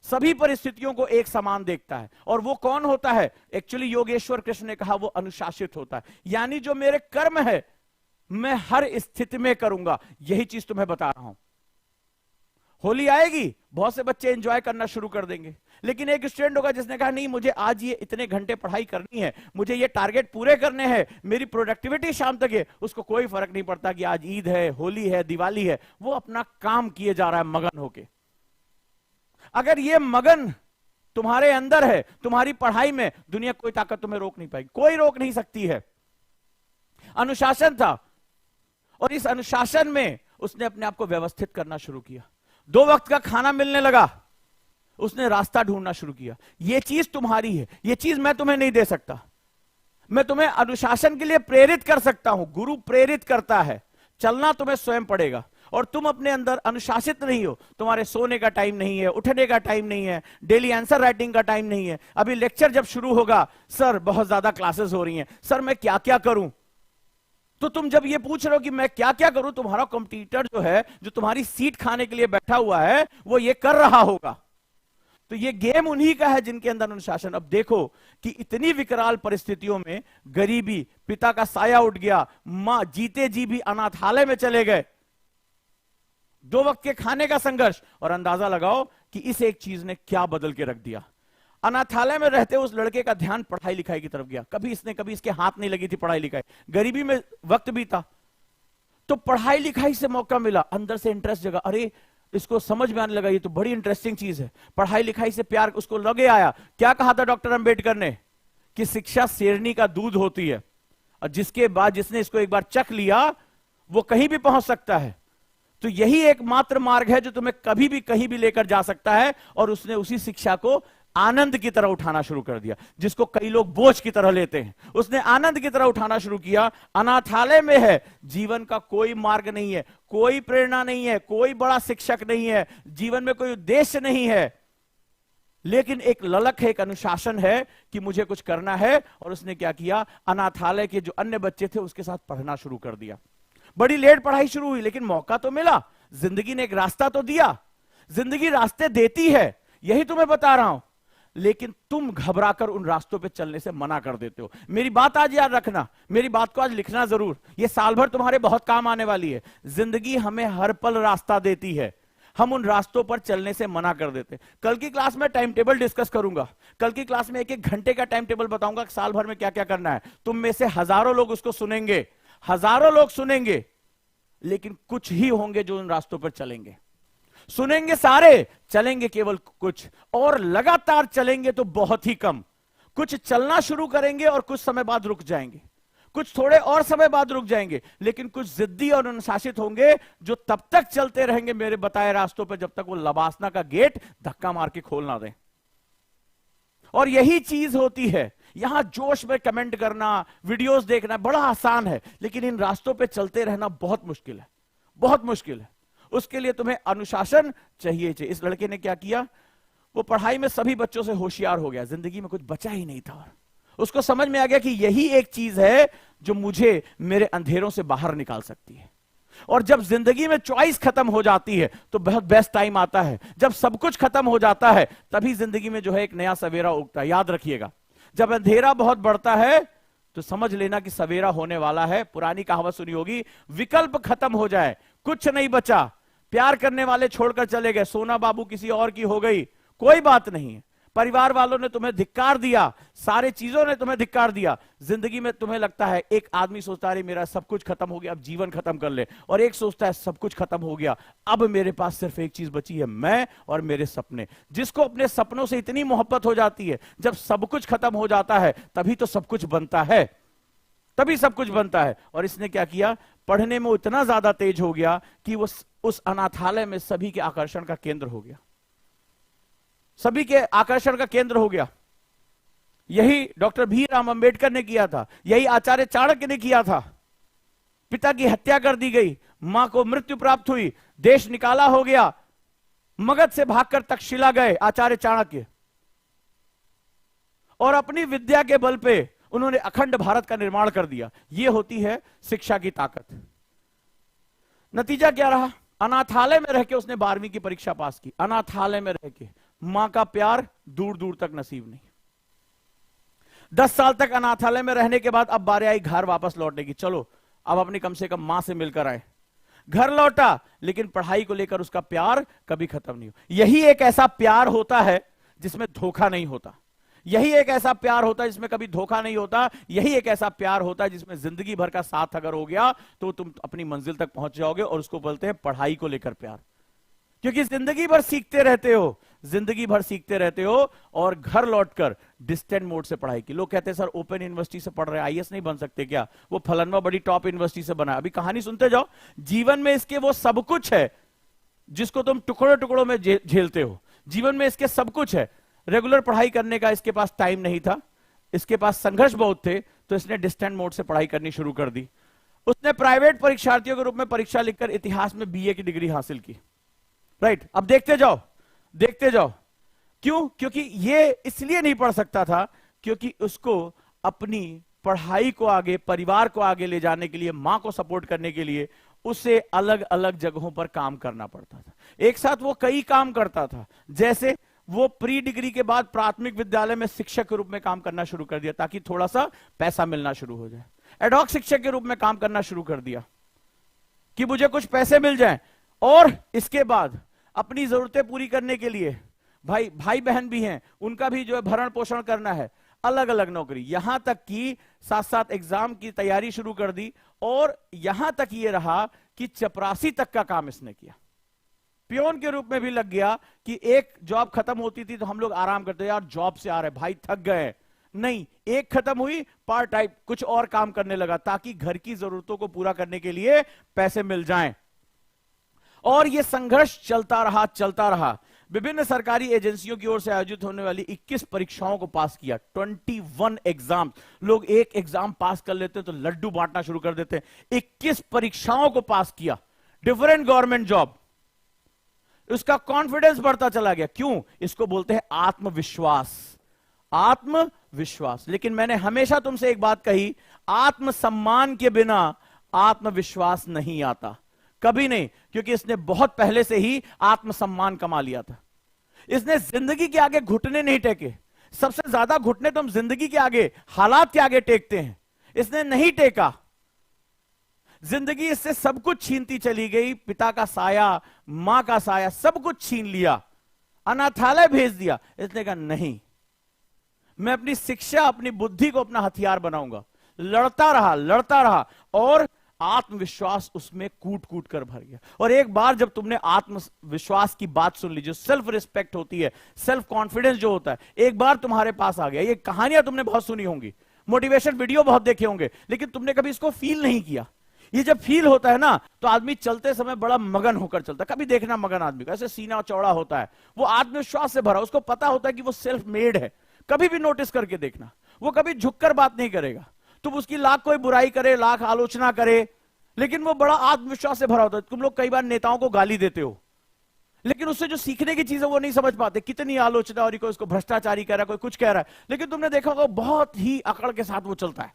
सभी परिस्थितियों को एक समान देखता है। और वो कौन होता है? एक्चुअली योगेश्वर कृष्ण ने कहा वो अनुशासित होता है। यानी जो मेरे कर्म है मैं हर स्थिति में करूंगा। यही चीज तुम्हें बता रहा हूं। होली आएगी, बहुत से बच्चे एंजॉय करना शुरू कर देंगे, लेकिन एक स्टूडेंट होगा जिसने कहा नहीं मुझे आज ये इतने घंटे पढ़ाई करनी है, मुझे ये टारगेट पूरे करने हैं, मेरी प्रोडक्टिविटी शाम तक है। उसको कोई फर्क नहीं पड़ता कि आज ईद है, होली है, दिवाली है, वो अपना काम किए जा रहा है मगन होके। अगर ये मगन तुम्हारे अंदर है, तुम्हारी पढ़ाई में, दुनिया कोई ताकत तुम्हें रोक नहीं पाएगी, कोई रोक नहीं सकती है। अनुशासन था, और इस अनुशासन में उसने अपने आप को व्यवस्थित करना शुरू किया। 2 वक्त का खाना मिलने लगा, उसने रास्ता ढूंढना शुरू किया। यह चीज तुम्हारी है, यह चीज मैं तुम्हें नहीं दे सकता। मैं तुम्हें अनुशासन के लिए प्रेरित कर सकता हूं, गुरु प्रेरित करता है, चलना तुम्हें स्वयं पड़ेगा। और तुम अपने अंदर अनुशासित नहीं हो, तुम्हारे सोने का टाइम नहीं है, उठने का टाइम नहीं है, डेली आंसर राइटिंग का टाइम नहीं है। अभी लेक्चर जब शुरू होगा, सर बहुत ज्यादा क्लासेस हो रही हैं, सर मैं क्या क्या करूं? तो तुम जब ये पूछ रहे हो कि मैं क्या क्या करूं, तुम्हारा कंप्यूटर जो है, जो तुम्हारी सीट खाने के लिए बैठा हुआ है, वो ये कर रहा होगा। तो ये गेम उन्हीं का है जिनके अंदर अनुशासन। अब देखो कि इतनी विकराल परिस्थितियों में गरीबी, पिता का साया उठ गया, मां जीते जी भी अनाथालय में चले गए, 2 वक्त के खाने का संघर्ष, और अंदाजा लगाओ कि इस एक चीज ने क्या बदल के रख दिया। अनाथालय में रहते उस लड़के का ध्यान पढ़ाई लिखाई की तरफ गया, कभी इसके हाथ नहीं लगी थी पढ़ाई लिखाई, गरीबी में वक्त बीता, तो पढ़ाई लिखाई से मौका मिला, अंदर से इंटरेस्ट जगा, अरे इसको समझ में आने लगा ये तो बड़ी इंटरेस्टिंग चीज है, पढ़ाई लिखाई से प्यार उसको लगे आया। क्या कहा था डॉक्टर अंबेडकर ने कि शिक्षा शेरनी का दूध होती है, और जिसके बाद जिसने इसको एक बार चख लिया वो कहीं भी पहुंच सकता है। तो यही एकमात्र मार्ग है जो तुम्हें कभी भी कहीं भी लेकर जा सकता है, और उसने उसी शिक्षा को आनंद की तरह उठाना शुरू कर दिया, जिसको कई लोग बोझ की तरह लेते हैं, उसने आनंद की तरह उठाना शुरू किया। अनाथालय में है, जीवन का कोई मार्ग नहीं है, कोई प्रेरणा नहीं है, कोई बड़ा शिक्षक नहीं है, जीवन में कोई उद्देश्य नहीं है, लेकिन एक ललक है, एक अनुशासन है कि मुझे कुछ करना है। और उसने क्या किया, अनाथालय के जो अन्य बच्चे थे उसके साथ पढ़ना शुरू कर दिया। बड़ी लेट पढ़ाई शुरू हुई, लेकिन मौका तो मिला, जिंदगी ने एक रास्ता तो दिया, जिंदगी रास्ते देती है, यही तुम्हें बता रहा हूं, लेकिन तुम घबराकर उन रास्तों पे चलने से मना कर देते हो। मेरी बात आज याद रखना, मेरी बात को आज लिखना जरूर, ये साल भर तुम्हारे बहुत काम आने वाली है। जिंदगी हमें हर पल रास्ता देती है, हम उन रास्तों पर चलने से मना कर देते। कल की क्लास में टाइम टेबल डिस्कस करूंगा, कल की क्लास में 1-1 घंटे का टाइम टेबल बताऊंगा कि साल भर में क्या क्या करना है। तुम में से हजारों लोग उसको सुनेंगे, हजारों लोग सुनेंगे, लेकिन कुछ ही होंगे जो उन रास्तों पर चलेंगे। सुनेंगे सारे, चलेंगे केवल कुछ, और लगातार चलेंगे तो बहुत ही कम। कुछ चलना शुरू करेंगे और कुछ समय बाद रुक जाएंगे, कुछ थोड़े और समय बाद रुक जाएंगे, लेकिन कुछ जिद्दी और अनुशासित होंगे जो तब तक चलते रहेंगे मेरे बताए रास्तों पर, जब तक वो लबासना का गेट धक्का मार के खोल ना दें। और यही चीज होती है, यहां जोश में कमेंट करना, वीडियोस देखना बड़ा आसान है, लेकिन इन रास्तों पे चलते रहना बहुत मुश्किल है, बहुत मुश्किल है। उसके लिए तुम्हें अनुशासन चाहिए। इस लड़के ने क्या किया, वो पढ़ाई में सभी बच्चों से होशियार हो गया, जिंदगी में कुछ बचा ही नहीं था, और उसको समझ में आ गया कि यही एक चीज है जो मुझे मेरे अंधेरों से बाहर निकाल सकती है। और जब जिंदगी में चॉइस खत्म हो जाती है तो बहुत बेस्ट टाइम आता है। जब सब कुछ खत्म हो जाता है तभी जिंदगी में जो है एक नया सवेरा उगता है। याद रखिएगा, जब अंधेरा बहुत बढ़ता है तो समझ लेना कि सवेरा होने वाला है। पुरानी कहावत सुनी होगी, विकल्प खत्म हो जाए, कुछ नहीं बचा, प्यार करने वाले छोड़कर चले गए, सोना बाबू किसी और की हो गई, कोई बात नहीं है, परिवार वालों ने तुम्हें धिक्कार दिया, सारे चीजों ने तुम्हें धिक्कार दिया, जिंदगी में तुम्हें लगता है, एक आदमी सोचता है मेरा सब कुछ खत्म हो गया, अब जीवन खत्म कर ले, और एक सोचता है सब कुछ खत्म हो गया, अब मेरे पास सिर्फ एक चीज बची है, मैं और मेरे सपने। जिसको अपने सपनों से इतनी मोहब्बत हो जाती है, जब सब कुछ खत्म हो जाता है तभी तो सब कुछ बनता है, तभी सब कुछ बनता है। और इसने क्या किया, पढ़ने में इतना ज्यादा तेज हो गया कि वो उस अनाथालय में सभी के आकर्षण का केंद्र हो गया, सभी के आकर्षण का केंद्र हो गया। यही डॉक्टर भीमराव अंबेडकर ने किया था, यही आचार्य चाणक्य ने किया था। पिता की हत्या कर दी गई, मां को मृत्यु प्राप्त हुई, देश निकाला हो गया, मगध से भागकर तक्षशिला गए आचार्य चाणक्य, और अपनी विद्या के बल पे उन्होंने अखंड भारत का निर्माण कर दिया। यह होती है शिक्षा की ताकत। नतीजा क्या रहा, अनाथालय में रह के उसने 12वीं की परीक्षा पास की, अनाथालय में रह के, मां का प्यार दूर दूर तक नसीब नहीं। 10 साल तक अनाथालय में रहने के बाद अब बारी आई घर वापस लौटने की, चलो अब अपनी कम से कम मां से मिलकर आए। घर लौटा, लेकिन पढ़ाई को लेकर उसका प्यार कभी खत्म नहीं हुआ। यही एक ऐसा प्यार होता है जिसमें धोखा नहीं होता, यही एक ऐसा प्यार होता है जिसमें कभी धोखा नहीं होता, यही एक ऐसा प्यार होता है जिसमें जिंदगी भर का साथ अगर हो गया तो तुम अपनी मंजिल तक पहुंच जाओगे। और उसको बोलते हैं पढ़ाई को लेकर प्यार, क्योंकि जिंदगी भर सीखते रहते हो, जिंदगी भर सीखते रहते हो, और घर लौटकर डिस्टेंट मोड से पढ़ाई की। लोग कहते हैं सर ओपन यूनिवर्सिटी से पढ़ रहे हैं, आईएएस नहीं बन सकते क्या, वो फलनवा बड़ी टॉप यूनिवर्सिटी से बना। अभी कहानी सुनते जाओ, जीवन में इसके वो सब कुछ है जिसको तुम टुकड़ों टुकड़ों में झेलते हो, जीवन में इसके सब कुछ है। रेगुलर पढ़ाई करने का इसके पास टाइम नहीं था, इसके पास संघर्ष बहुत थे, तो इसने डिस्टेंट मोड से पढ़ाई करनी शुरू कर दी। उसने प्राइवेट परीक्षार्थियों के रूप में परीक्षा लिखकर इतिहास में बीए की डिग्री हासिल की। राइट, अब देखते जाओ, देखते जाओ। क्यों? क्योंकि ये इसलिए नहीं पढ़ सकता था क्योंकि उसको अपनी पढ़ाई को आगे, परिवार को आगे ले जाने के लिए, मां को सपोर्ट करने के लिए उसे अलग अलग जगहों पर काम करना पड़ता था। एक साथ वो कई काम करता था, जैसे वो प्री डिग्री के बाद प्राथमिक विद्यालय में शिक्षक के रूप में काम करना शुरू कर दिया ताकि थोड़ा सा पैसा मिलना शुरू हो जाए। एडहॉक शिक्षक के रूप में काम करना शुरू कर दिया कि मुझे कुछ पैसे मिल जाएं, और इसके बाद अपनी जरूरतें पूरी करने के लिए भाई बहन भी हैं, उनका भी जो है भरण पोषण करना है, अलग अलग नौकरी, यहां तक कि साथ साथ एग्जाम की तैयारी शुरू कर दी। और यहां तक ये रहा कि चपरासी तक का काम इसने किया। पियोन के रूप में भी लग गया कि एक जॉब खत्म होती थी तो हम लोग आराम करते, यार जॉब से आ रहे भाई थक गए, नहीं, एक खत्म हुई पार्ट टाइम कुछ और काम करने लगा ताकि घर की जरूरतों को पूरा करने के लिए पैसे मिल जाएं। और यह संघर्ष चलता रहा। विभिन्न सरकारी एजेंसियों की ओर से आयोजित होने वाली 21 परीक्षाओं को पास किया, 21 एग्जाम। लोग एक एग्जाम पास कर लेते हैं तो लड्डू बांटना शुरू कर देते हैं। 21 परीक्षाओं को पास किया, डिफरेंट गवर्नमेंट जॉब। उसका कॉन्फिडेंस बढ़ता चला गया। क्यों? इसको बोलते हैं आत्मविश्वास। आत्मविश्वास। लेकिन मैंने हमेशा तुमसे एक बात कही, आत्मसम्मान के बिना आत्मविश्वास नहीं आता, कभी नहीं, क्योंकि इसने बहुत पहले से ही आत्मसम्मान कमा लिया था। इसने जिंदगी के आगे घुटने नहीं टेके। सबसे ज्यादा घुटने तो हम जिंदगी के आगे, हालात के आगे टेकते हैं, इसने नहीं टेका। जिंदगी इससे सब कुछ छीनती चली गई, पिता का साया, मां का साया, सब कुछ छीन लिया, अनाथालय भेज दिया। इसने कहा नहीं, मैं अपनी शिक्षा, अपनी बुद्धि को अपना हथियार बनाऊंगा। लड़ता रहा और आत्मविश्वास उसमें कूट कूट कर भर गया। और एक बार जब तुमने आत्मविश्वास की बात सुन ली, जो सेल्फ रिस्पेक्ट होती है, सेल्फ कॉन्फिडेंस जो होता है, एक बार तुम्हारे पास आ गया। ये कहानियां तुमने बहुत सुनी होंगी, मोटिवेशन वीडियो बहुत देखे होंगे, लेकिन तुमने कभी इसको फील नहीं किया। ये जब फील होता है ना, तो आदमी चलते समय बड़ा मगन होकर चलता है। कभी देखना मगन आदमी का, ऐसे सीना चौड़ा होता है, वो आत्मविश्वास से भरा, उसको पता होता है कि वो सेल्फ मेड है। कभी भी नोटिस करके देखना, वो कभी झुककर बात नहीं करेगा। तुम उसकी लाख कोई बुराई करे, लाख आलोचना करे, लेकिन वो बड़ा आत्मविश्वास से भरा होता है। तुम लोग कई बार नेताओं को गाली देते हो, लेकिन उससे जो सीखने की चीज है वो नहीं समझ पाते। कितनी आलोचना, और कोई उसको भ्रष्टाचारी कह रहा है, कोई कुछ कह रहा है, लेकिन तुमने देखा होगा बहुत ही अकड़ के साथ वो चलता है।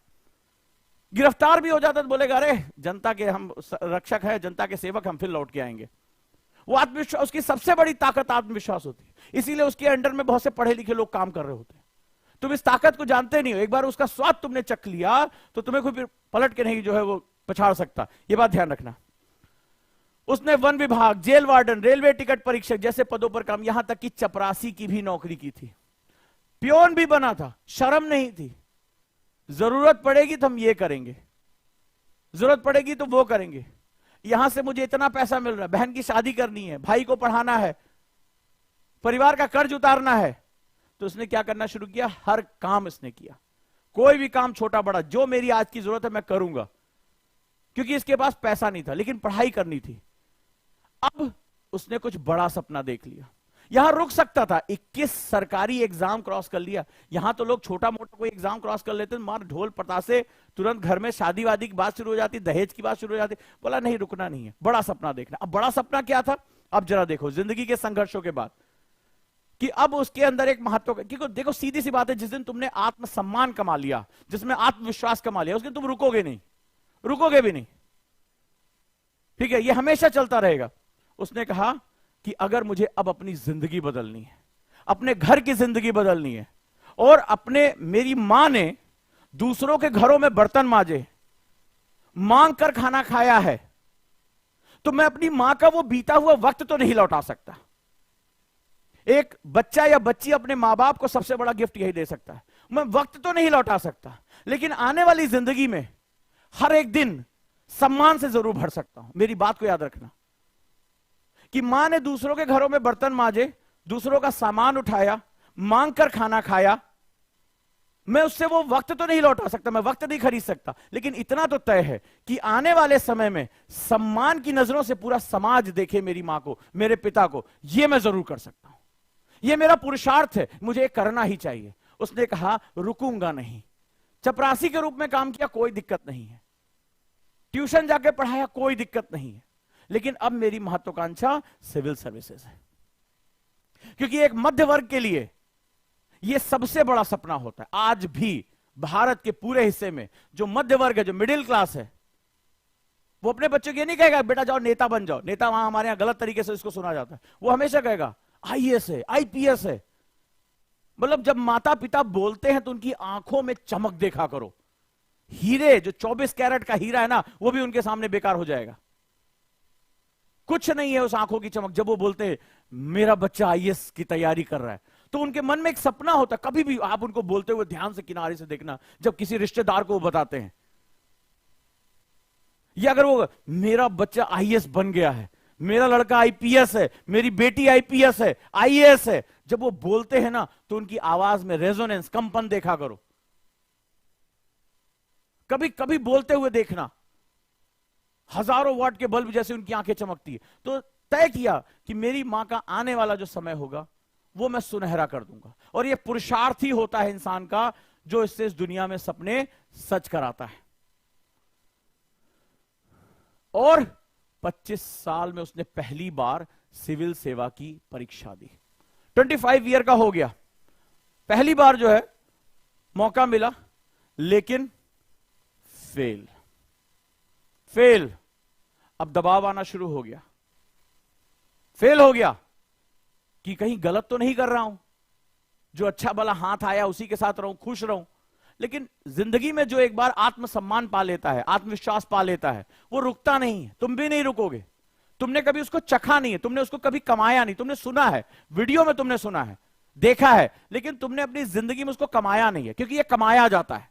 गिरफ्तार भी हो जाता है तो बोलेगा अरे जनता के हम रक्षक हैं, जनता के सेवक, हम फिर लौट के आएंगे। वो आत्मविश्वास, उसकी सबसे बड़ी ताकत आत्मविश्वास होती है। इसीलिए उसके अंडर में बहुत से पढ़े लिखे लोग काम कर रहे होते हैं। तुम इस ताकत को जानते नहीं हो, एक बार उसका स्वाद तुमने चख लिया तो तुम्हें कोई फिर पलट के नहीं जो है वो पछाड़ सकता। ये बात ध्यान रखना। उसने वन विभाग, जेल वार्डन, रेलवे टिकट परीक्षक जैसे पदों पर काम, यहां तक कि चपरासी की भी नौकरी की थी, पियोन भी बना था। शर्म नहीं थी, जरूरत पड़ेगी तो हम ये करेंगे, जरूरत पड़ेगी तो वो करेंगे। यहां से मुझे इतना पैसा मिल रहा है, बहन की शादी करनी है, भाई को पढ़ाना है, परिवार का कर्ज उतारना है, तो उसने क्या करना शुरू किया? हर काम इसने किया। कोई भी काम छोटा बड़ा, जो मेरी आज की जरूरत है मैं करूंगा, क्योंकि इसके पास पैसा नहीं था, लेकिन पढ़ाई करनी थी। अब उसने कुछ बड़ा सपना देख लिया। यहां रुक सकता था, 21 सरकारी एग्जाम क्रॉस कर लिया। यहां तो लोग छोटा मोटा कोई एग्जाम क्रॉस कर लेते, मार ढोल पतासे, तुरंत घर में शादी वादी की बात शुरू हो जाती, दहेज की बात शुरू हो जाती। बोला नहीं, रुकना नहीं है, बड़ा सपना देखना। अब बड़ा सपना क्या था? अब जरा देखो जिंदगी के संघर्षों के बाद कि अब उसके अंदर एक महत्व, क्योंकि देखो सीधी सी बात है, जिस दिन तुमने आत्मसम्मान कमा लिया, जिसमें आत्मविश्वास कमा लिया, उस दिन तुम रुकोगे नहीं, रुकोगे भी नहीं। ठीक है, ये हमेशा चलता रहेगा। उसने कहा कि अगर मुझे अब अपनी जिंदगी बदलनी है, अपने घर की जिंदगी बदलनी है, और मेरी मां ने दूसरों के घरों में बर्तन मांजे, मांग कर खाना खाया है, तो मैं अपनी मां का वो बीता हुआ वक्त तो नहीं लौटा सकता। एक बच्चा या बच्ची अपने मां बाप को सबसे बड़ा गिफ्ट यही दे सकता है। मैं वक्त तो नहीं लौटा सकता, लेकिन आने वाली जिंदगी में हर एक दिन सम्मान से जरूर भर सकता हूं। मेरी बात को याद रखना कि मां ने दूसरों के घरों में बर्तन मांजे, दूसरों का सामान उठाया, मांग कर खाना खाया, मैं उससे वो वक्त तो नहीं लौटा सकता, मैं वक्त नहीं खरीद सकता, लेकिन इतना तो तय है कि आने वाले समय में सम्मान की नजरों से पूरा समाज देखे मेरी मां को, मेरे पिता को, यह मैं जरूर कर सकता हूं। यह मेरा पुरुषार्थ है, मुझे ये करना ही चाहिए। उसने कहा रुकूंगा नहीं। चपरासी के रूप में काम किया, कोई दिक्कत नहीं है, ट्यूशन जाके पढ़ाया, कोई दिक्कत नहीं है, लेकिन अब मेरी महत्वाकांक्षा सिविल सर्विसेज है। क्योंकि एक मध्य वर्ग के लिए यह सबसे बड़ा सपना होता है। आज भी भारत के पूरे हिस्से में जो मध्य वर्ग है, जो मिडिल क्लास है, वो अपने बच्चों को ये नहीं कहेगा बेटा जाओ नेता बन जाओ। नेता वहां हमारे यहां गलत तरीके से इसको सुना जाता है। वो हमेशा कहेगा आईएएस है, आईपीएस है। मतलब जब माता पिता बोलते हैं तो उनकी आंखों में चमक देखा करो। हीरे, जो 24 कैरेट का हीरा है ना, वो भी उनके सामने बेकार हो जाएगा। कुछ नहीं है उस आंखों की चमक। जब वो बोलते हैं मेरा बच्चा आईएएस की तैयारी कर रहा है, तो उनके मन में एक सपना होता है। कभी भी आप उनको बोलते हुए ध्यान से किनारे से देखना, जब किसी रिश्तेदार को वो बताते हैं, या अगर वो मेरा बच्चा आईएएस बन गया है, मेरा लड़का आईपीएस है, मेरी बेटी आईपीएस है, आईएएस है, जब वो बोलते हैं ना, तो उनकी आवाज में रेजोनेंस, कंपन देखा करो। कभी कभी बोलते हुए देखना, हजारों वाट के बल्ब जैसे उनकी आंखें चमकती है। तो तय किया कि मेरी मां का आने वाला जो समय होगा वो मैं सुनहरा कर दूंगा। और ये पुरुषार्थ ही होता है इंसान का, जो इससे इस दुनिया में सपने सच कराता है। और 25 साल में उसने पहली बार सिविल सेवा की परीक्षा दी। 25 ईयर का हो गया, पहली बार जो है मौका मिला, लेकिन फेल। अब दबाव आना शुरू हो गया, फेल हो गया कि कहीं गलत तो नहीं कर रहा हूं, जो अच्छा भला हाथ आया उसी के साथ रहूं, खुश रहूं। लेकिन जिंदगी में जो एक बार आत्मसम्मान पा लेता है, आत्मविश्वास पा लेता है, वो रुकता नहीं है। तुम भी नहीं रुकोगे। तुमने कभी उसको चखा नहीं है, तुमने उसको कभी कमाया नहीं। तुमने सुना है, वीडियो में तुमने सुना है, देखा है, लेकिन तुमने अपनी जिंदगी में उसको कमाया नहीं है, क्योंकि ये कमाया जाता है।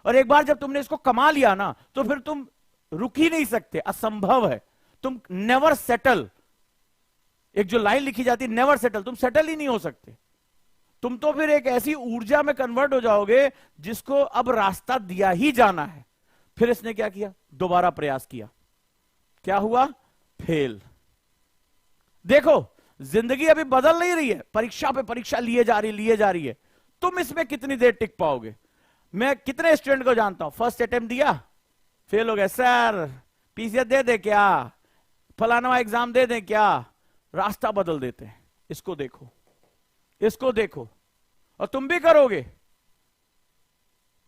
और एक बार जब तुमने इसको कमा लिया ना, तो फिर तुम रुक ही नहीं सकते, असंभव है। तुम नेवर सेटल, एक जो लाइन लिखी जाती है नेवर सेटल, तुम सेटल ही नहीं हो सकते। तुम तो फिर एक ऐसी ऊर्जा में कन्वर्ट हो जाओगे जिसको अब रास्ता दिया ही जाना है। फिर इसने क्या किया, दोबारा प्रयास किया। क्या हुआ, फेल। देखो जिंदगी अभी बदल नहीं रही है, परीक्षा पे परीक्षा लिए जा रही है। तुम इसमें कितनी देर टिक पाओगे। मैं कितने स्टूडेंट को जानता हूं, फर्स्ट अटेम्प्ट दिया, फेल हो गए। सर पीसीएस दे दे क्या, फलाना एग्जाम दे दे क्या, रास्ता बदल देते हैं। इसको देखो, इसको देखो, और तुम भी करोगे,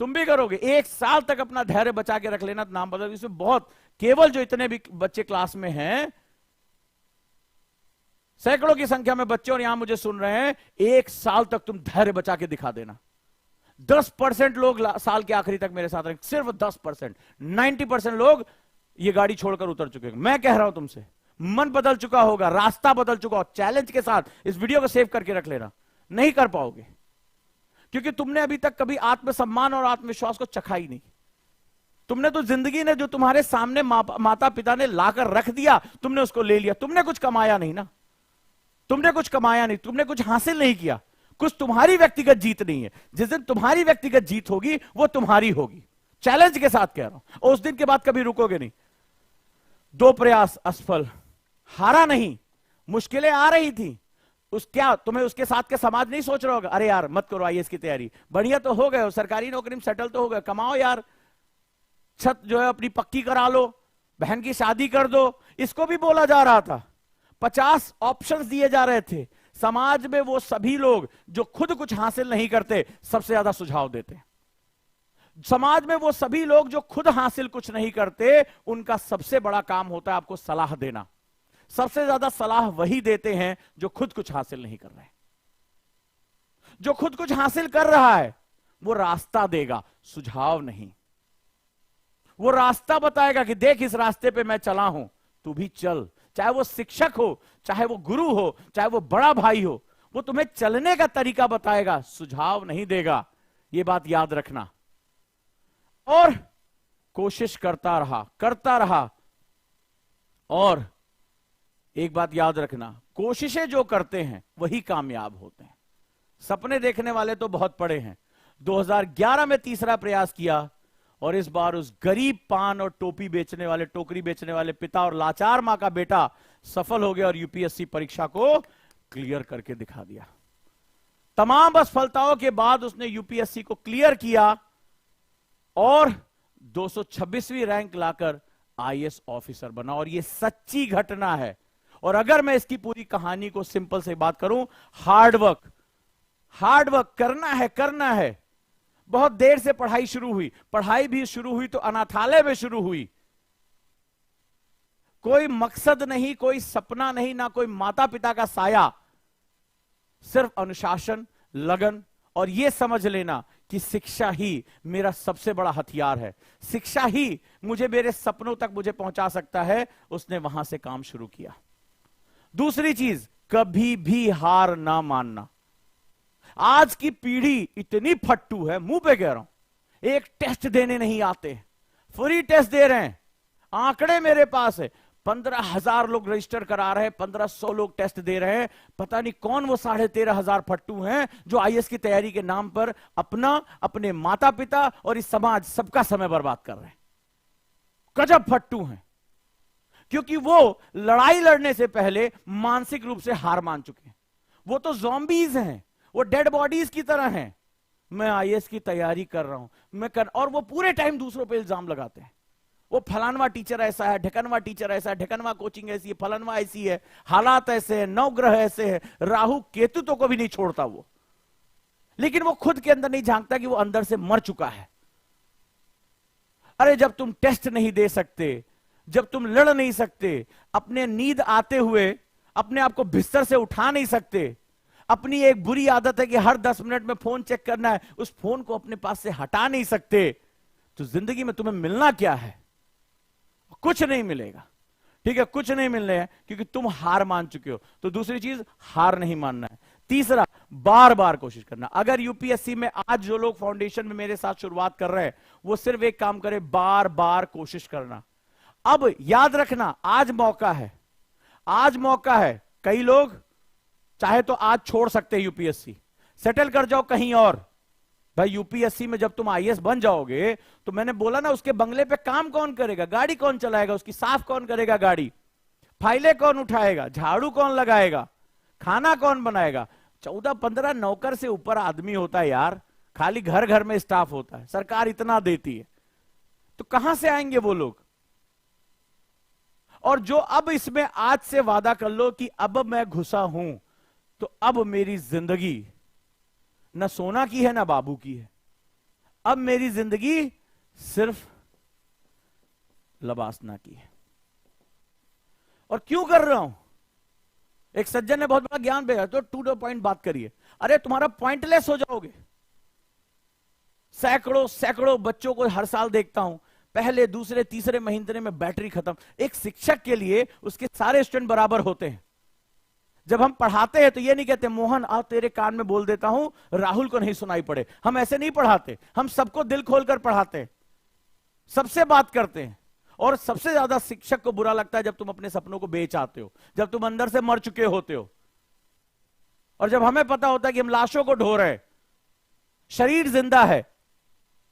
तुम भी करोगे। 1 साल तक अपना धैर्य बचा के रख लेना, नाम बदल। इसमें बहुत, केवल जो इतने भी बच्चे क्लास में हैं, सैकड़ों की संख्या में बच्चे और यहां मुझे सुन रहे हैं, 1 साल तक तुम धैर्य बचा के दिखा देना। 10% लोग साल के आखिरी तक मेरे साथ रहेंगे, सिर्फ 10%। 90% लोग ये गाड़ी छोड़कर उतर चुके हैं। मैं कह रहा हूं तुमसे, मन बदल चुका होगा, रास्ता बदल चुका हो। चैलेंज के साथ इस वीडियो को सेव करके रख लेना। नहीं कर पाओगे, क्योंकि तुमने अभी तक कभी आत्मसम्मान और आत्मविश्वास को चखा ही नहीं। तुमने तो जिंदगी ने जो तुम्हारे सामने माता पिता ने लाकर रख दिया, तुमने उसको ले लिया। तुमने कुछ कमाया नहीं ना, तुमने कुछ कमाया नहीं, तुमने कुछ हासिल नहीं किया। कुछ तुम्हारी व्यक्तिगत जीत नहीं है। जिस दिन तुम्हारी व्यक्तिगत जीत होगी वो तुम्हारी होगी। चैलेंज के साथ कह रहा हूं, और उस दिन के बाद कभी रुकोगे नहीं। 2 प्रयास असफल, हारा नहीं, मुश्किलें आ रही थी। क्या तुम्हें उसके साथ के समाज नहीं सोच रहा होगा, अरे यार मत करो आईएएस की तैयारी, बढ़िया तो हो गए हो, सरकारी नौकरी में सेटल तो हो गए, कमाओ यार, छत जो है अपनी पक्की करा लो, बहन की शादी कर दो। इसको भी बोला जा रहा था। 50 ऑप्शंस दिए जा रहे थे। समाज में वो सभी लोग जो खुद कुछ हासिल नहीं करते, सबसे ज्यादा सुझाव देते। समाज में वो सभी लोग जो खुद हासिल कुछ नहीं करते, उनका सबसे बड़ा काम होता है आपको सलाह देना। सबसे ज्यादा सलाह वही देते हैं जो खुद कुछ हासिल नहीं कर रहे। जो खुद कुछ हासिल कर रहा है वो रास्ता देगा, सुझाव नहीं। वो रास्ता बताएगा कि देख इस रास्ते पे मैं चला हूं, तू भी चल। चाहे वो शिक्षक हो, चाहे वो गुरु हो, चाहे वो बड़ा भाई हो, वो तुम्हें चलने का तरीका बताएगा, सुझाव नहीं देगा। ये बात याद रखना। और कोशिश करता रहा। और एक बात याद रखना, कोशिशें जो करते हैं वही कामयाब होते हैं। सपने देखने वाले तो बहुत पड़े हैं। 2011 में तीसरा प्रयास किया, और इस बार उस गरीब पान और टोपी बेचने वाले, टोकरी बेचने वाले पिता और लाचार मां का बेटा सफल हो गया और यूपीएससी परीक्षा को क्लियर करके दिखा दिया। तमाम असफलताओं के बाद उसने यूपीएससी को क्लियर किया और 226वीं रैंक लाकर आईएएस ऑफिसर बना। और यह सच्ची घटना है। और अगर मैं इसकी पूरी कहानी को सिंपल से बात करूं, हार्डवर्क करना है। बहुत देर से पढ़ाई शुरू हुई, पढ़ाई भी शुरू हुई तो अनाथालय में शुरू हुई। कोई मकसद नहीं, कोई सपना नहीं, ना कोई माता पिता का साया। सिर्फ अनुशासन, लगन और यह समझ लेना कि शिक्षा ही मेरा सबसे बड़ा हथियार है, शिक्षा ही मुझे मेरे सपनों तक मुझे पहुंचा सकता है। उसने वहां से काम शुरू किया। दूसरी चीज, कभी भी हार ना मानना। आज की पीढ़ी इतनी फट्टू है, मुंह पे कह रहा हूं, एक टेस्ट देने नहीं आते, फ्री टेस्ट दे रहे हैं। आंकड़े मेरे पास है, 15,000 लोग रजिस्टर करा रहे हैं, 1,500 लोग टेस्ट दे रहे हैं। पता नहीं कौन वो 13,500 फट्टू हैं जो आईएएस की तैयारी के नाम पर अपना, अपने माता पिता और इस समाज सबका समय बर्बाद कर रहे हैं। गजब फट्टू हैं, क्योंकि वो लड़ाई लड़ने से पहले मानसिक रूप से हार मान चुके हैं। वो तो ज़ॉम्बीज हैं, वो डेड बॉडीज की तरह हैं। मैं आईएएस की तैयारी कर रहा हूं, और वो पूरे टाइम दूसरों पे इल्जाम लगाते हैं। वो फलानवा टीचर ऐसा है, ढकनवा टीचर ऐसा है, ढकनवा कोचिंग ऐसी है, फलानवा ऐसी है, हालात ऐसे हैं, नवग्रह ऐसे है, राहु केतु तो को भी नहीं छोड़ता वो। लेकिन वो खुद के अंदर नहीं झांकता कि वो अंदर से मर चुका है। अरे जब तुम टेस्ट नहीं दे सकते, जब तुम लड़ नहीं सकते, अपने नींद आते हुए अपने आप को बिस्तर से उठा नहीं सकते, अपनी एक बुरी आदत है कि हर 10 मिनट में फोन चेक करना है, उस फोन को अपने पास से हटा नहीं सकते, तो जिंदगी में तुम्हें मिलना क्या है? कुछ नहीं मिलेगा। ठीक है, कुछ नहीं मिलने है, क्योंकि तुम हार मान चुके हो। तो दूसरी चीज, हार नहीं मानना है। तीसरा, बार बार कोशिश करना। अगर यूपीएससी में आज जो लोग फाउंडेशन में मेरे साथ शुरुआत कर रहे हैं, वो सिर्फ एक काम करे, बार बार कोशिश करना। अब याद रखना, आज मौका है, आज मौका है। कई लोग चाहे तो आज छोड़ सकते हैं यूपीएससी, सेटल कर जाओ कहीं और। भाई यूपीएससी में जब तुम आईएएस बन जाओगे तो मैंने बोला ना, उसके बंगले पे काम कौन करेगा, गाड़ी कौन चलाएगा, उसकी साफ कौन करेगा गाड़ी, फाइलें कौन उठाएगा, झाड़ू कौन लगाएगा, खाना कौन बनाएगा। 14-15 नौकर से ऊपर आदमी होता है यार, खाली घर घर में स्टाफ होता है, सरकार इतना देती है, तो कहां से आएंगे वो लोग? और जो अब इसमें आज से वादा कर लो कि अब मैं घुसा हूं, तो अब मेरी जिंदगी न सोना की है ना बाबू की है, अब मेरी जिंदगी सिर्फ लबासना की है। और क्यों कर रहा हूं? एक सज्जन ने बहुत बड़ा ज्ञान भेजा, तो टू द पॉइंट बात करिए। अरे तुम्हारा पॉइंटलेस हो जाओगे। सैकड़ों सैकड़ों बच्चों को हर साल देखता हूं, पहले दूसरे तीसरे महीने में बैटरी खत्म। एक शिक्षक के लिए उसके सारे स्टूडेंट बराबर होते हैं। जब हम पढ़ाते हैं तो ये नहीं कहते मोहन आ तेरे कान में बोल देता हूं, राहुल को नहीं सुनाई पड़े। हम ऐसे नहीं पढ़ाते, हम सबको दिल खोलकर पढ़ाते हैं, सबसे बात करते हैं। और सबसे ज्यादा शिक्षक को बुरा लगता है जब तुम अपने सपनों को बेच आते हो, जब तुम अंदर से मर चुके होते हो, और जब हमें पता होता है कि हम लाशों को ढो रहे, शरीर जिंदा है,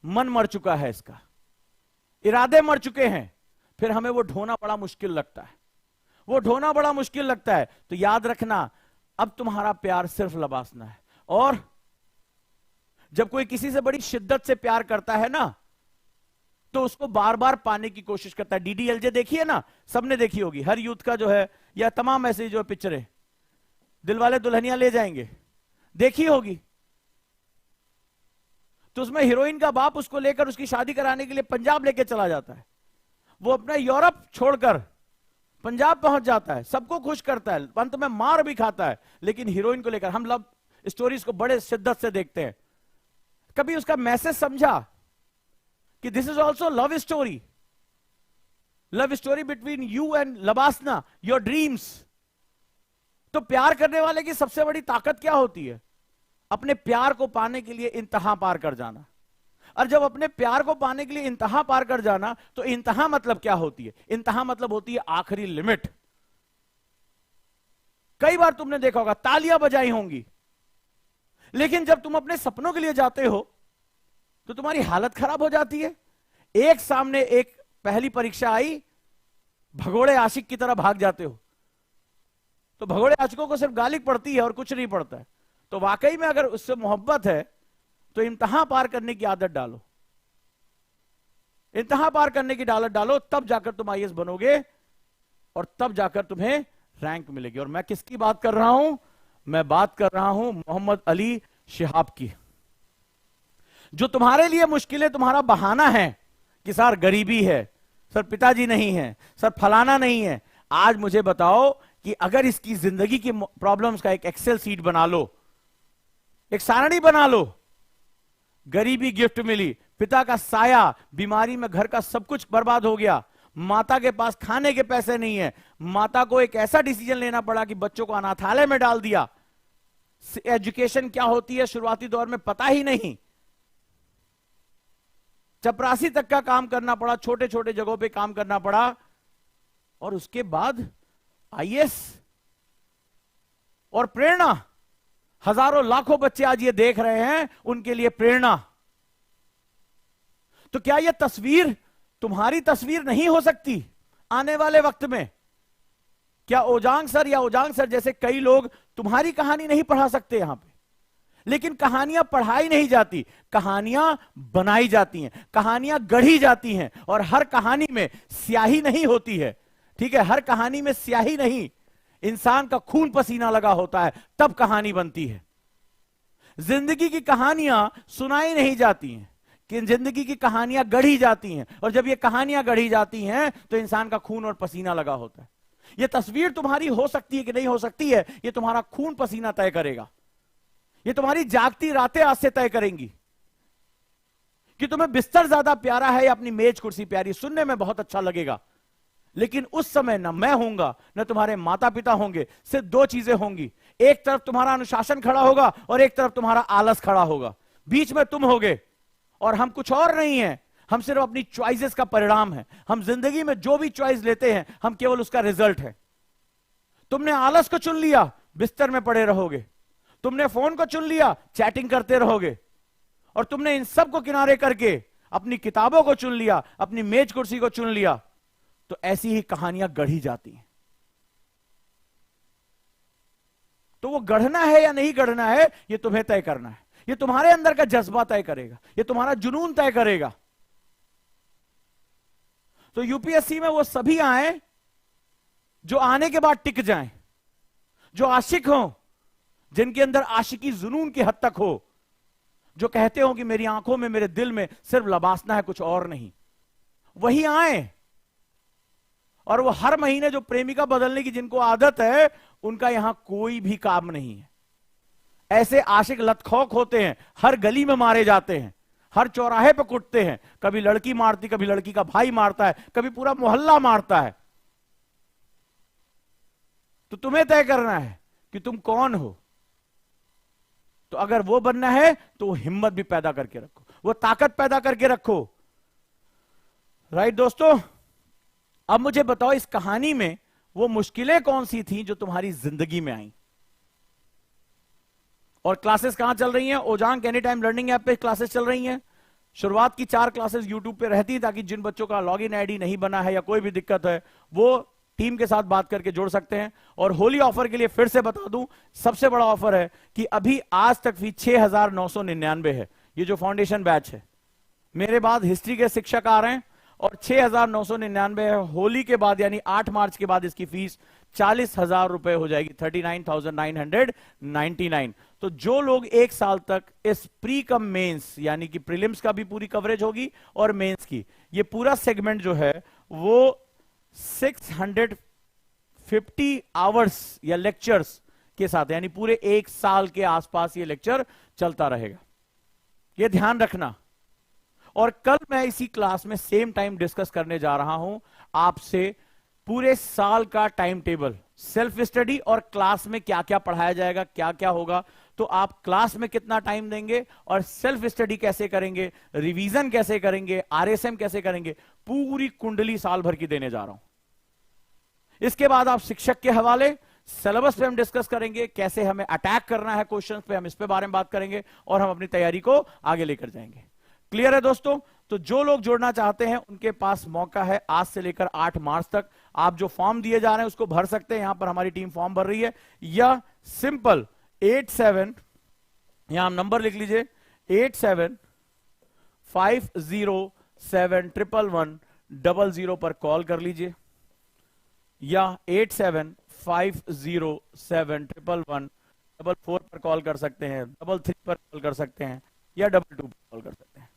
मन मर चुका है, इसका इरादे मर चुके हैं, फिर हमें वो ढोना बड़ा मुश्किल लगता है, वो ढोना बड़ा मुश्किल लगता है। तो याद रखना, अब तुम्हारा प्यार सिर्फ लबासना है। और जब कोई किसी से बड़ी शिद्दत से प्यार करता है ना, तो उसको बार बार पाने की कोशिश करता है। डीडीएलजे देखिए ना, सबने देखी होगी, हर यूथ का जो है, या तमाम ऐसी जो पिक्चरें, दिलवाले दुल्हनिया ले जाएंगे, देखी होगी। तो उसमें हीरोइन का बाप उसको लेकर उसकी शादी कराने के लिए पंजाब लेके चला जाता है। वो अपना यूरोप छोड़कर पंजाब पहुंच जाता है, सबको खुश करता है, अंत में मार भी खाता है, लेकिन हीरोइन को लेकर हम लव स्टोरीज को बड़े शिद्दत से देखते हैं। कभी उसका मैसेज समझा कि this is also love story, love story between you and LBSNAA, your dreams. तो प्यार करने वाले की सबसे बड़ी ताकत क्या होती है? अपने प्यार को पाने के लिए इंतहा पार कर जाना। और जब अपने प्यार को पाने के लिए इंतहा पार कर जाना, तो इंतहा मतलब क्या होती है? इंतहा मतलब होती है आखिरी लिमिट। कई बार तुमने देखा होगा तालियां बजाई होंगी, लेकिन जब तुम अपने सपनों के लिए जाते हो तो तुम्हारी हालत खराब हो जाती है। एक सामने एक पहली परीक्षा आई, भगोड़े आशिक की तरह भाग जाते हो, तो भगोड़े आशिकों को सिर्फ गाली पड़ती है और कुछ नहीं पड़ता है। तो वाकई में अगर उससे मोहब्बत है तो इम्तहा पार करने की आदत डालो, इम्तहा पार करने की आदत डालो, तब जाकर तुम आईएएस बनोगे और तब जाकर तुम्हें रैंक मिलेगी। और मैं किसकी बात कर रहा हूं? मैं बात कर रहा हूं मोहम्मद अली शिहाब की। जो तुम्हारे लिए मुश्किलें तुम्हारा बहाना है कि सर गरीबी है, सर पिताजी नहीं है, सर फलाना नहीं है, आज मुझे बताओ कि अगर इसकी जिंदगी की प्रॉब्लम्स का एक एक्सेल सीट बना लो, एक सारणी बना लो, गरीबी गिफ्ट मिली, पिता का साया, बीमारी में घर का सब कुछ बर्बाद हो गया, माता के पास खाने के पैसे नहीं है, माता को एक ऐसा डिसीजन लेना पड़ा कि बच्चों को अनाथालय में डाल दिया, एजुकेशन क्या होती है शुरुआती दौर में पता ही नहीं, चपरासी तक का काम करना पड़ा, छोटे छोटे जगहों पे काम करना पड़ा, और उसके बाद आईएएस और प्रेरणा, हजारों लाखों बच्चे आज ये देख रहे हैं, उनके लिए प्रेरणा। तो क्या यह तस्वीर तुम्हारी तस्वीर नहीं हो सकती आने वाले वक्त में? क्या ओजांग सर या ओजांग सर जैसे कई लोग तुम्हारी कहानी नहीं पढ़ा सकते यहां पे? लेकिन कहानियां पढ़ाई नहीं जाती, कहानियां बनाई जाती हैं, कहानियां गढ़ी जाती हैं, और हर कहानी में स्याही नहीं होती है, ठीक है? हर कहानी में स्याही नहीं, इंसान का खून पसीना लगा होता है, तब कहानी बनती है। जिंदगी की कहानियां सुनाई नहीं जाती हैं, कि जिंदगी की कहानियां गढ़ी जाती हैं, और जब ये कहानियां गढ़ी जाती हैं तो इंसान का खून और पसीना लगा होता है। ये तस्वीर तुम्हारी हो सकती है कि नहीं हो सकती है, ये तुम्हारा खून पसीना तय करेगा। ये तुम्हारी जागती रातें आज से तय करेंगी कि तुम्हें बिस्तर ज्यादा प्यारा है या अपनी मेज कुर्सी प्यारी। सुनने में बहुत अच्छा लगेगा, लेकिन उस समय ना मैं होऊंगा ना तुम्हारे माता पिता होंगे, सिर्फ दो चीजें होंगी, एक तरफ तुम्हारा अनुशासन खड़ा होगा और एक तरफ तुम्हारा आलस खड़ा होगा, बीच में तुम होगे। और हम कुछ और नहीं है, हम सिर्फ अपनी चॉइसेस का परिणाम है। हम जिंदगी में जो भी चॉइस लेते हैं हम केवल उसका रिजल्ट है। तुमने आलस को चुन लिया, बिस्तर में पड़े रहोगे। तुमने फोन को चुन लिया, चैटिंग करते रहोगे। और तुमने इन सब को किनारे करके अपनी किताबों को चुन लिया, अपनी मेज कुर्सी को चुन लिया, तो ऐसी ही कहानियां गढ़ी जाती हैं। तो वो गढ़ना है या नहीं गढ़ना है, ये तुम्हें तय करना है। ये तुम्हारे अंदर का जज्बा तय करेगा, ये तुम्हारा जुनून तय करेगा। तो यूपीएससी में वो सभी आए जो आने के बाद टिक जाएं, जो आशिक हो, जिनके अंदर आशिकी जुनून की हद तक हो, जो कहते हो कि मेरी आंखों में, मेरे दिल में सिर्फ लबासना है, कुछ और नहीं। वही आए। और वो हर महीने जो प्रेमिका बदलने की जिनको आदत है, उनका यहां कोई भी काम नहीं है। ऐसे आशिक लतखौक होते हैं, हर गली में मारे जाते हैं, हर चौराहे पे कुटते हैं। कभी लड़की मारती, कभी लड़की का भाई मारता है, कभी पूरा मोहल्ला मारता है। तो तुम्हें तय करना है कि तुम कौन हो। तो अगर वो बनना है तो वो हिम्मत भी पैदा करके रखो, वो ताकत पैदा करके रखो। राइट दोस्तों, अब मुझे बताओ इस कहानी में वो मुश्किलें कौन सी थी जो तुम्हारी जिंदगी में आई। और क्लासेस कहां चल रही हैं? ओजांग एनी टाइम लर्निंग ऐप पे क्लासेस चल रही हैं। शुरुआत की 4 क्लासेस यूट्यूब पे रहती, ताकि जिन बच्चों का लॉगिन आईडी नहीं बना है या कोई भी दिक्कत है, वो टीम के साथ बात करके जोड़ सकते हैं। और होली ऑफर के लिए फिर से बता दूं, सबसे बड़ा ऑफर है कि अभी आज तक फीस 6,999 है। ये जो फाउंडेशन बैच है, मेरे बाद हिस्ट्री के शिक्षक आ रहे हैं, और 6,999 है। होली के बाद यानी 8 मार्च के बाद इसकी फीस 40,000 रुपए हो जाएगी, 39,999। तो जो लोग एक साल तक इस प्री कम मेंस यानी कि प्रीलिम्स का भी पूरी कवरेज होगी और मेंस की, ये पूरा सेगमेंट जो है वो 650 आवर्स या लेक्चर्स के साथ, यानी पूरे एक साल के आसपास ये लेक्चर चलता रहेगा। ये ध्यान रखना। और कल मैं इसी क्लास में सेम टाइम डिस्कस करने जा रहा हूं आपसे पूरे साल का टाइम टेबल, सेल्फ स्टडी और क्लास में क्या क्या पढ़ाया जाएगा, क्या क्या होगा। तो आप क्लास में कितना टाइम देंगे और सेल्फ स्टडी कैसे करेंगे, रिवीजन कैसे करेंगे, आरएसएम कैसे करेंगे, पूरी कुंडली साल भर की देने जा रहा हूं। इसके बाद आप शिक्षक के हवाले सिलेबस पे हम डिस्कस करेंगे, कैसे हमें अटैक करना है क्वेश्चंस पे, हम इस पे बारे में बात करेंगे और हम अपनी तैयारी को आगे लेकर जाएंगे। क्लियर है दोस्तों? तो जो लोग जुड़ना चाहते हैं उनके पास मौका है आज से लेकर 8 मार्च तक। आप जो फॉर्म दिए जा रहे हैं उसको भर सकते हैं, यहां पर हमारी टीम फॉर्म भर रही है, या सिंपल 87, यहां नंबर लिख लीजिए, 8750711100 पर कॉल कर लीजिए, या 8750711144 पर कॉल कर सकते हैं, 33 पर कॉल कर सकते हैं, या 22 पर कॉल कर सकते हैं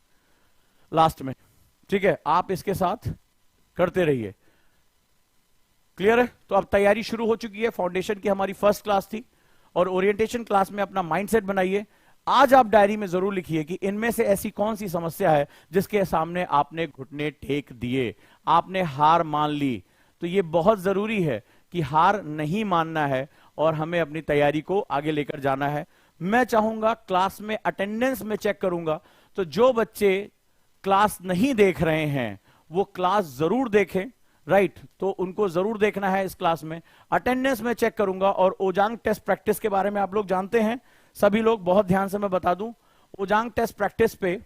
लास्ट में। ठीक है, आप इसके साथ करते रहिए। क्लियर है? तो अब तैयारी शुरू हो चुकी है। फाउंडेशन की हमारी फर्स्ट क्लास थी और ओरिएंटेशन क्लास में अपना माइंडसेट बनाइए। आज आप डायरी में जरूर लिखिए कि इनमें से ऐसी कौन सी समस्या है जिसके सामने आपने घुटने टेक दिए, आपने हार मान ली। तो ये बहुत जरूरी है कि हार नहीं मानना है और हमें अपनी तैयारी को आगे लेकर जाना है। मैं चाहूंगा क्लास में अटेंडेंस में चेक करूंगा, तो जो बच्चे क्लास नहीं देख रहे हैं वो क्लास जरूर देखें, राइट? तो उनको जरूर देखना है इस क्लास में। अटेंडेंस में चेक करूंगा। और ओजांग टेस्ट प्रैक्टिस के बारे में आप लोग जानते हैं सभी लोग, बहुत ध्यान से मैं बता दूं, ओजांग टेस्ट प्रैक्टिस पे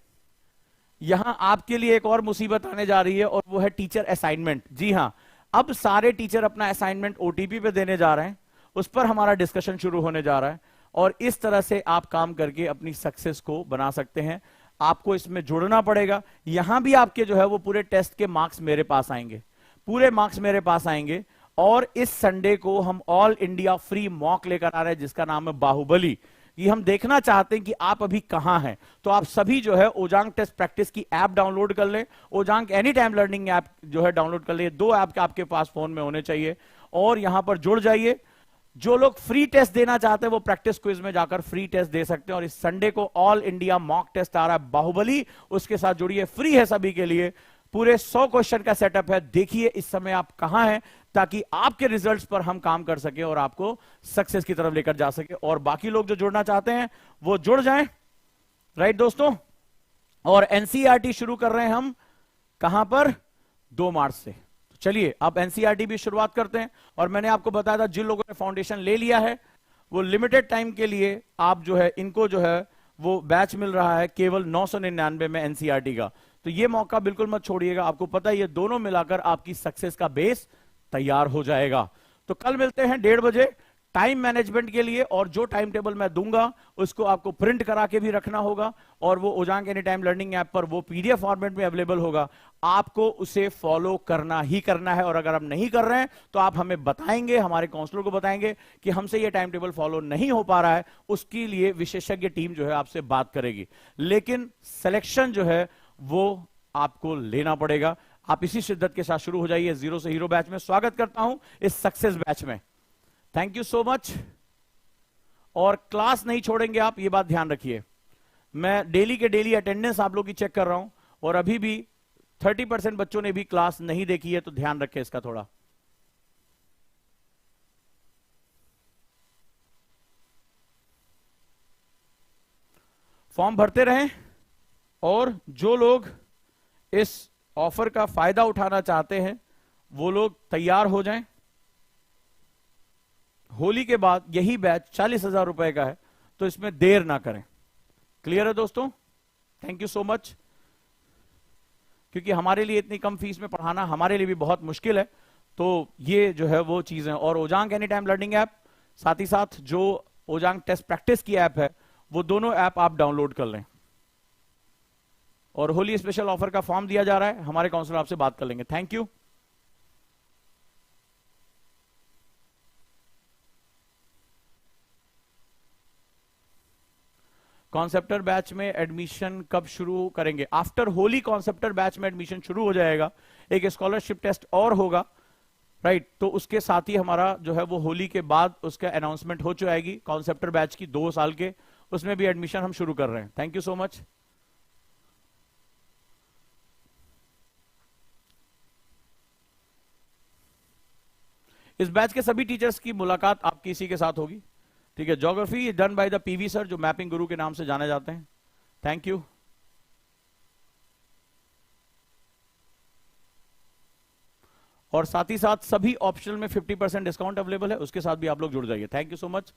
यहां आपके लिए एक और मुसीबत आने जा रही है और वो है टीचर असाइनमेंट। जी हां, अब सारे टीचर अपना असाइनमेंट ओटीपी पे देने जा रहे हैं, उस पर हमारा डिस्कशन शुरू होने जा रहा है और इस तरह से आप काम करके अपनी सक्सेस को बना सकते हैं। आपको इसमें जुड़ना पड़ेगा। यहां भी आपके जो है वो पूरे टेस्ट के मार्क्स मेरे पास आएंगे, पूरे मार्क्स मेरे पास आएंगे। और इस संडे को हम ऑल इंडिया फ्री मॉक लेकर आ रहे हैं जिसका नाम है बाहुबली। ये हम देखना चाहते हैं कि आप अभी कहां हैं। तो आप सभी जो है ओजांग टेस्ट प्रैक्टिस की ऐप डाउनलोड कर लें, ओजांग एनी टाइम लर्निंग ऐप जो है डाउनलोड कर लें। 2 ऐप आपके पास फोन में होने चाहिए और यहां पर जुड़ जाइए। जो लोग फ्री टेस्ट देना चाहते हैं वो प्रैक्टिस क्विज में जाकर फ्री टेस्ट दे सकते हैं। और इस संडे को ऑल इंडिया मॉक टेस्ट आ रहा है बाहुबली, उसके साथ जुड़िए, फ्री है सभी के लिए। पूरे 100 क्वेश्चन का सेटअप है। देखिए इस समय आप कहां हैं ताकि आपके रिजल्ट्स पर हम काम कर सके और आपको सक्सेस की तरफ लेकर जा सके। और बाकी लोग जो जुड़ना चाहते हैं वो जुड़ जाएं, राइट दोस्तों? और एनसीईआरटी शुरू कर रहे हैं हम कहां पर? 2 मार्च से। तो चलिए अब एनसीईआरटी भी शुरुआत करते हैं। और मैंने आपको बताया था जिन लोगों ने फाउंडेशन ले लिया है वो लिमिटेड टाइम के लिए आप जो है इनको जो है वो बैच मिल रहा है केवल 999 में एनसीईआरटी का। तो ये मौका बिल्कुल मत छोड़िएगा। आपको पता है ये दोनों मिलाकर आपकी सक्सेस का बेस तैयार हो जाएगा। तो कल मिलते हैं 1:30 बजे टाइम मैनेजमेंट के लिए। और जो टाइम टेबल मैं दूंगा उसको आपको प्रिंट करा के भी रखना होगा और वो ओजांग एनी टाइम लर्निंग ऐप पर वो पीडीएफ फॉर्मेट में अवेलेबल होगा। आपको उसे फॉलो करना ही करना है। और अगर आप नहीं कर रहे हैं तो आप हमें बताएंगे, हमारे काउंसलर को बताएंगे कि हमसे ये टाइम टेबल फॉलो नहीं हो पा रहा है। उसके लिए विशेषज्ञ टीम जो है आपसे बात करेगी। लेकिन सिलेक्शन जो है वो आपको लेना पड़ेगा। आप इसी शिद्दत के साथ शुरू हो जाइए जीरो से हीरो बैच में। स्वागत करता हूं इस सक्सेस बैच में। Thank you so much. और क्लास नहीं छोड़ेंगे आप, ये बात ध्यान रखिए। मैं डेली के डेली अटेंडेंस आप लोग की चेक कर रहा हूं और अभी भी 30% बच्चों ने भी क्लास नहीं देखी है, तो ध्यान रखें इसका थोड़ा। फॉर्म भरते रहें और जो लोग इस ऑफर का फायदा उठाना चाहते हैं वो लोग तैयार हो जाएं। होली के बाद यही बैच 40,000 रुपए का है, तो इसमें देर ना करें। क्लियर है दोस्तों? Thank you so much. क्योंकि हमारे लिए इतनी कम फीस में पढ़ाना हमारे लिए भी बहुत मुश्किल है। तो ये जो है वो चीजें। और ओजांग एनी टाइम लर्निंग ऐप, साथ ही साथ जो ओजांग टेस्ट प्रैक्टिस की ऐप है, वो दोनों ऐप आप डाउनलोड कर लें। और होली स्पेशल ऑफर का फॉर्म दिया जा रहा है, हमारे काउंसलर आपसे बात कर लेंगे। Thank you. कॉन्सेप्टर बैच में एडमिशन कब शुरू करेंगे? आफ्टर होली कॉन्सेप्टर बैच में एडमिशन शुरू हो जाएगा। एक स्कॉलरशिप टेस्ट और होगा, राइट? तो उसके साथ ही हमारा जो है वो होली के बाद उसका अनाउंसमेंट हो जाएगी कॉन्सेप्टर बैच की 2 साल के, उसमें भी एडमिशन हम शुरू कर रहे हैं। Thank you so much. इस बैच के सभी टीचर्स की मुलाकात आपकी इसी के साथ होगी, ठीक है? Geography done by the PV sir, जो मैपिंग गुरु के नाम से जाने जाते हैं। Thank you. और साथ ही साथ सभी ऑप्शनल में 50% डिस्काउंट अवेलेबल है, उसके साथ भी आप लोग जुड़ जाइए। Thank you so much.